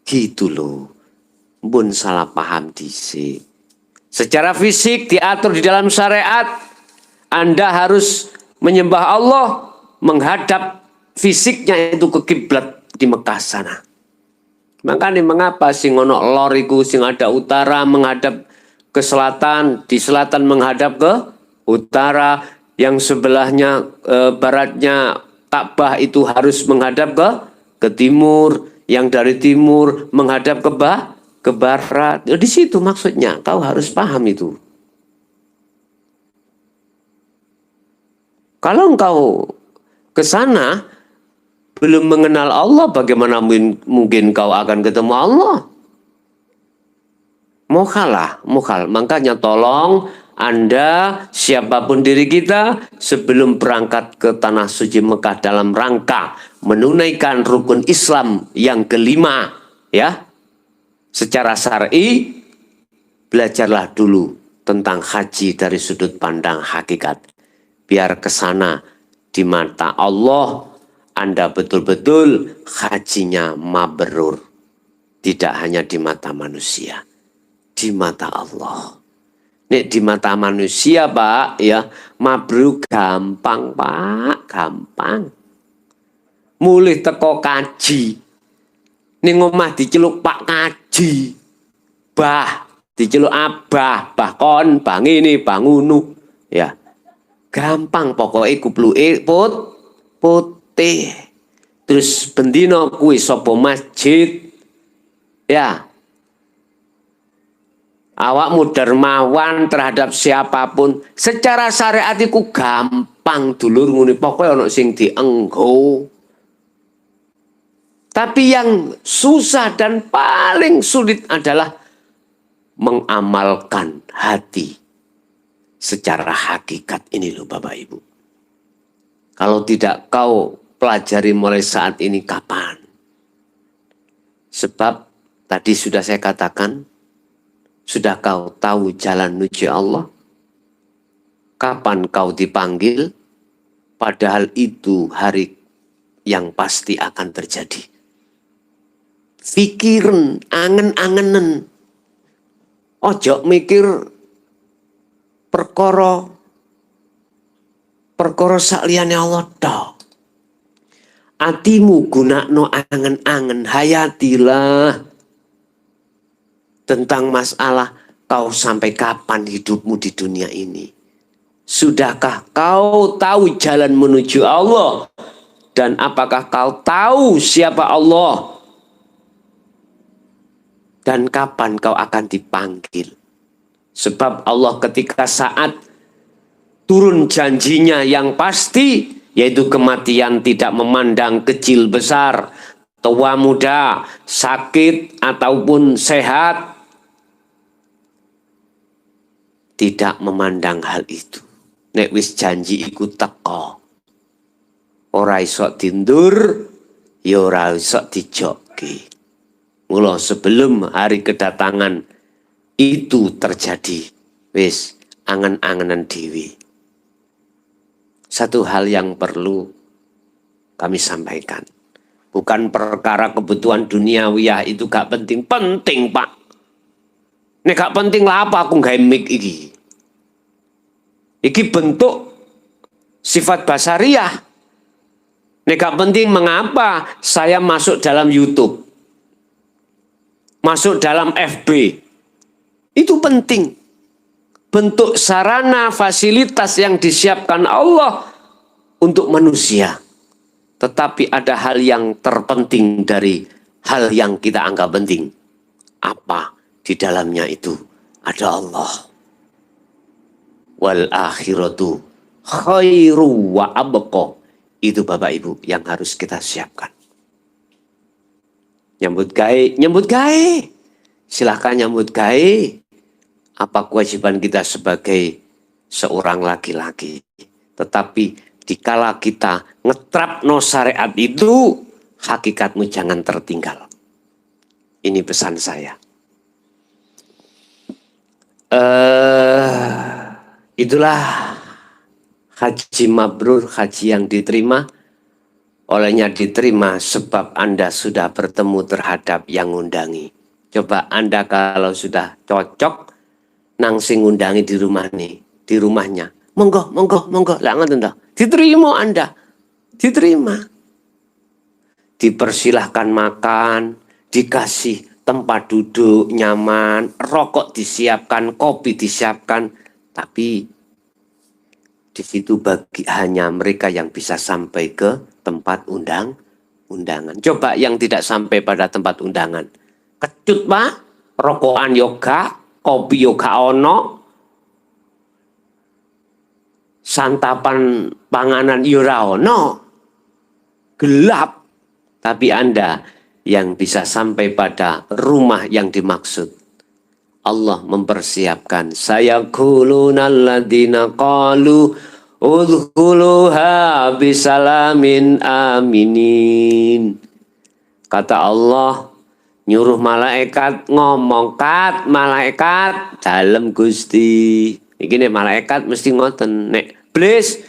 [SPEAKER 1] Gitu loh. Bun salah paham disi. Secara fisik diatur di dalam syariat, Anda harus menyembah Allah, menghadap fisiknya itu ke kiblat di Mekah sana. Makanya mengapa sing ono loriku sing ada utara menghadap ke selatan, di selatan menghadap ke utara, yang sebelahnya baratnya Ka'bah itu harus menghadap ke timur, yang dari timur menghadap ke barat. Di situ maksudnya, kau harus paham itu. Kalau engkau ke sana belum mengenal Allah, bagaimana mungkin kau akan ketemu Allah? Mukhal. Makanya tolong Anda, siapapun diri kita, sebelum berangkat ke Tanah Suci Mekah dalam rangka menunaikan rukun Islam yang kelima, ya, secara syar'i, belajarlah dulu tentang haji dari sudut pandang hakikat. Biar ke sana di mata Allah, Anda betul-betul hajinya mabrur. Tidak hanya di mata manusia, di mata Allah. Nek di mata manusia, Pak, ya, mabrur gampang, Pak, gampang. Mulih teko kaji. Ning omah diceluk Pak Kaji. Bah, diceluk Abah, bahkon, bang ini, bang unu, ya. Gampang pokoknya kupluke putih. Terus bendino kuwi sapa masjid. Ya. Awakmu dermawan terhadap siapapun. Secara syariat iku gampang dulur ngene, pokoknya ana sing dienggo. Tapi yang susah dan paling sulit adalah mengamalkan hati secara hakikat ini loh Bapak Ibu. Kalau tidak kau pelajari mulai saat ini, kapan? Sebab tadi sudah saya katakan, sudah kau tahu jalan menuju Allah? Kapan kau dipanggil? Padahal itu hari yang pasti akan terjadi. Fikiran, angen-angenen. Ojo mikir perkara sakliyane Allah tok. Atimu gunakno angen-angen, hayatilah. tentang masalah kau sampai kapan hidupmu di dunia ini. Sudahkah kau tahu jalan menuju Allah? Dan apakah kau tahu siapa Allah? Dan kapan kau akan dipanggil? Sebab Allah ketika saat turun janjinya yang pasti, yaitu kematian tidak memandang kecil besar, tua muda, sakit ataupun sehat, tidak memandang hal itu. Nek wis janji iku teko, ora iso dindur, ya ora iso dijoki. Mula sebelum hari kedatangan itu terjadi, wis angen-angenan dewi. Satu hal yang perlu kami sampaikan, bukan perkara kebutuhan duniawiyah itu gak penting, penting Pak. Nek gak penting lah apa aku gawe mic iki. Iki bentuk sifat basariah. Nek gak penting mengapa saya masuk dalam YouTube, masuk dalam FB. Itu penting. Bentuk sarana fasilitas yang disiapkan Allah untuk manusia. Tetapi ada hal yang terpenting dari hal yang kita anggap penting. Apa di dalamnya itu? Ada Allah. Wal akhiratu khairu wa abqa. Itu Bapak Ibu yang harus kita siapkan. Nyambut gawe. Silahkan nyambut gawe. Apa kewajiban kita sebagai seorang laki-laki. Tetapi dikala kita ngetrapno syariat itu, hakikatmu jangan tertinggal. Ini pesan saya. Itulah haji mabrur, haji yang diterima. Olehnya diterima sebab Anda sudah bertemu terhadap yang ngundangi. Coba Anda kalau sudah cocok, nang sing ngundangi di rumah nih, di rumahnya. Monggo, lah ngoten to. Diterima Anda. Diterima. Dipersilahkan makan, dikasih tempat duduk nyaman, rokok disiapkan, kopi disiapkan, tapi di situ bagi hanya mereka yang bisa sampai ke tempat undangan. Coba yang tidak sampai pada tempat undangan. Kecut Pak, rokokan yoga, kopi yoga ono, santapan panganan yura ono, gelap. Tapi Anda yang bisa sampai pada rumah yang dimaksud. Allah mempersiapkan. Sayaqulunal ladzina qalu udkhuluha bisalamin aminin. Kata Allah, nyuruh malaikat ngomong, kat malaikat dalem Gusti. Iki nek malaikat mesti ngoten, nek iblis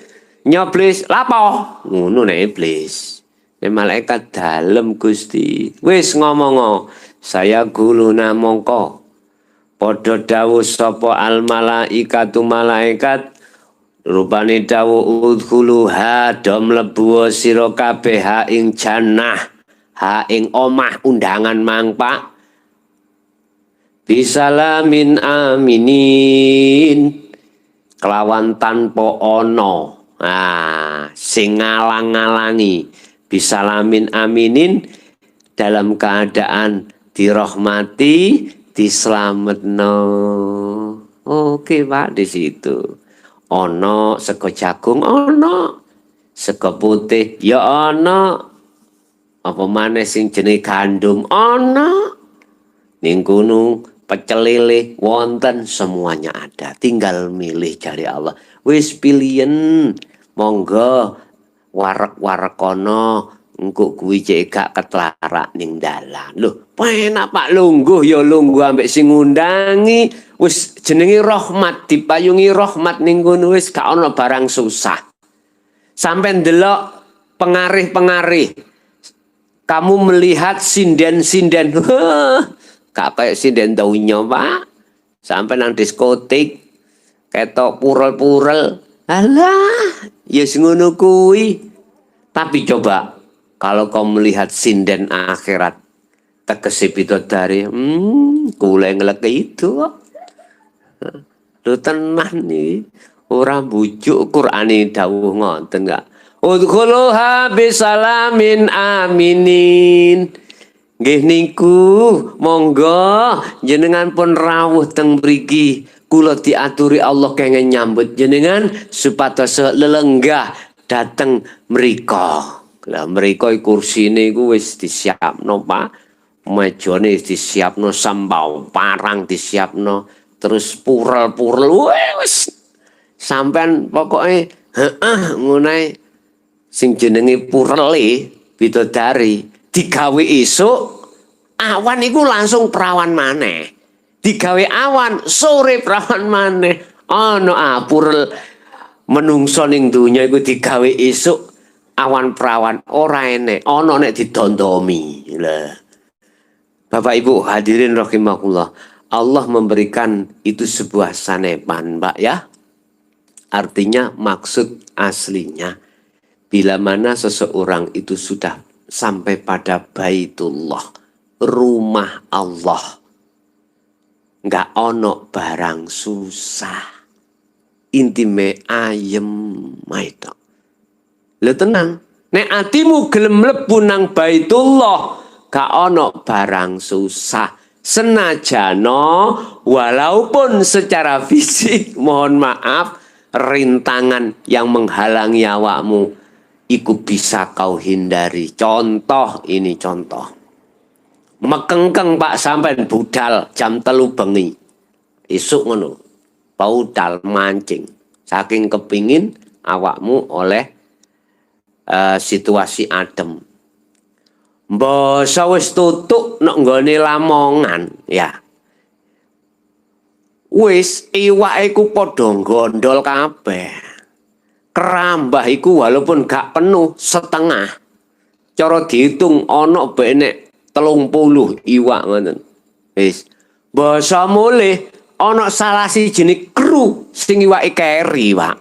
[SPEAKER 1] nyoblis lapo ngono nek iblis. Nek malaikat dalem Gusti. Wis ngomong, saya guluna mongko padha dawuh sapa al malaikatu malaikat rupane dawuh udkhuluha do mlebu sira kabeh ha ing jannah, ha ing omah undangan mang Pak, bisalamin aminin, kelawan tanpa ono sing ngalang-ngalangi, bisalamin aminin, dalam keadaan dirahmati, diselametno. Oke Pak, di situ ono sego jagung, ono sego putih ya ono, apa maneh sing jenenge gandum ono, ning kono pecel lele wonten, semuanya ada, tinggal milih jari Allah. Wis pilihan, monggo warek-warek kono, engko kuwi cek gak ketlarak ning dalan. Lho, penak Pak, lungguh ya lungguh ambek sing ngundangi. Wis jenenge rahmat, dipayungi rahmat ning kono, wis gak ono barang susah. Sampai ndelok pengarih-pengarih, kamu melihat sinden-sinden, gak kayak sinden daunnya Pak. Sampai nang diskotik ketok purel-purel, alah ya ngono kuwi. Tapi coba kalau kau melihat sinden akhirat, tegese bidodari, kula ngelek itu. Lho tenan nih, ora bujuk Qur'ane dawuh ngoten enggak. Udkhuluha bisalamin aminin. Nggih niku, monggo jenengan pun rawuh teng mriki. Kula diaturi Allah kenging nyambut jenengan supados lelenggah dateng mriko. Lah mriko kursine iku wis disiapno, Pak. Mejane disiapno, sambau parang disiapno, terus purel-purel wis sampean pokoke heeh ngono sing jenenge purele bidodari digawe esuk awan iku langsung perawan maneh, digawe awan sore perawan maneh. Ana purel menungso ning donya iku digawe esuk awan perawan ora enek, ana nek didondomi. Lah Bapak Ibu hadirin rahimakumullah, Allah memberikan itu sebuah sanepan, Mbak ya. Artinya maksud aslinya bila mana seseorang itu sudah sampai pada Baitullah, rumah Allah, nggak ono barang susah, intime ayem maito. Lho tenang, nek atimu gelem mlebu nang Baitullah, gak ono barang susah. Senajano walaupun secara fisik mohon maaf rintangan yang menghalangi awakmu iku bisa kau hindari. Contoh ini contoh. Mekengkeng Pak sampean budal jam 3 bengi. Isuk ngono. Budal mancing. Saking kepingin awakmu oleh situasi adem. Mbasa wis tutuk nek nggone Lamongan ya. Wis iwake ku padha gondol kabeh. Kerambah iku walaupun gak penuh setengah. Cara dihitung ana benek 30 iwak ngoten. Wis. Mbasa mulih ana salah siji kru sing iwake keri, Pak.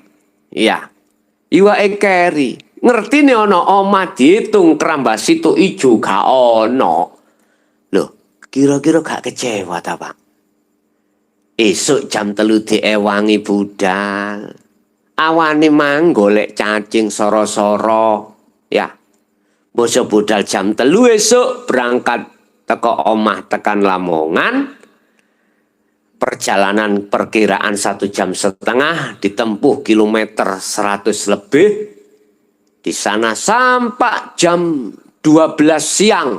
[SPEAKER 1] Iya. Iwake keri. Ngerti nih ono omah dihitung kerambah situ ijo gak ono. Loh, kira-kira gak kecewa ta, Pak? Esuk jam 3 diewangi budal. Awane mang golek cacing soro-soro. Ya. Bosok budal jam 3 esuk berangkat teko omah tekan Lamongan. Perjalanan perkiraan 1,5 jam ditempuh kilometer 100 lebih. Di sana sampai jam 12 siang.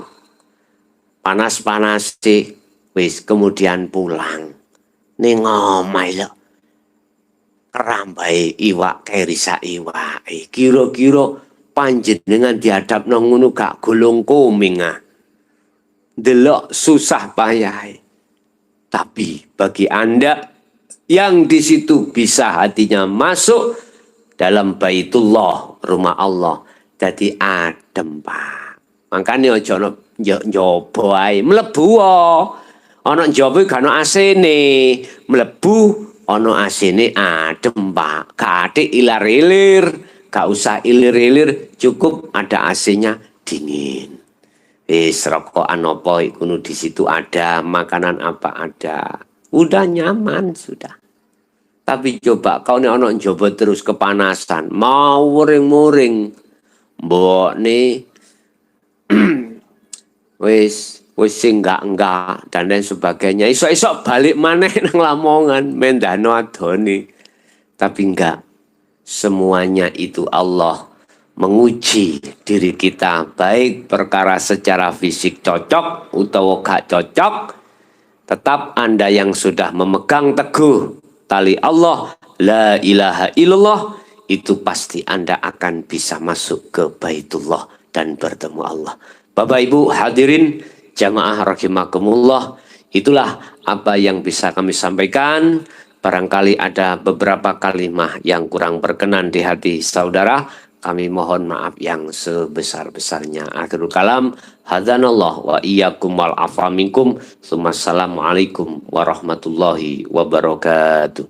[SPEAKER 1] Panas-panas sih. Wis kemudian pulang. Ning omah lho. Kerambai iwak kerisa iwak. Kira-kira panjenengan dihadap nang ngono gak golong koming ah. Delok susah payah. Tapi bagi Anda yang di situ bisa hatinya masuk dalam Baitullah, rumah Allah, jadi adem, Pak. Makanya aja ana njaba ae, mlebu ana njaba gak ana asene, mlebu ana asene adem, Pak. Gak ilar-ilir, gak usah ilir-ilir, cukup ada AC-nya dingin. Rokokan apa iku di situ ada, makanan apa ada. Udah nyaman sudah. Tapi coba kau nih ono njaba terus kepanasan, mau muring-muring, mbok nih, wis enggak dan lain sebagainya. Isok-isok balik maneh nang Lamongan mendano adoni, tapi enggak. Semuanya itu Allah menguji diri kita, baik perkara secara fisik cocok utawa gak cocok. Tetap Anda yang sudah memegang teguh tali Allah, la ilaha illallah, itu pasti Anda akan bisa masuk ke Baitullah dan bertemu Allah. Bapak Ibu hadirin jamaah rahimakumullah, itulah apa yang bisa kami sampaikan. Barangkali ada beberapa kalimat yang kurang berkenan di hati saudara, kami mohon maaf yang sebesar-besarnya. Akhirul kalam, hadanallah wa iyyakum wal afa minkum. Assalamualaikum warahmatullahi wabarakatuh.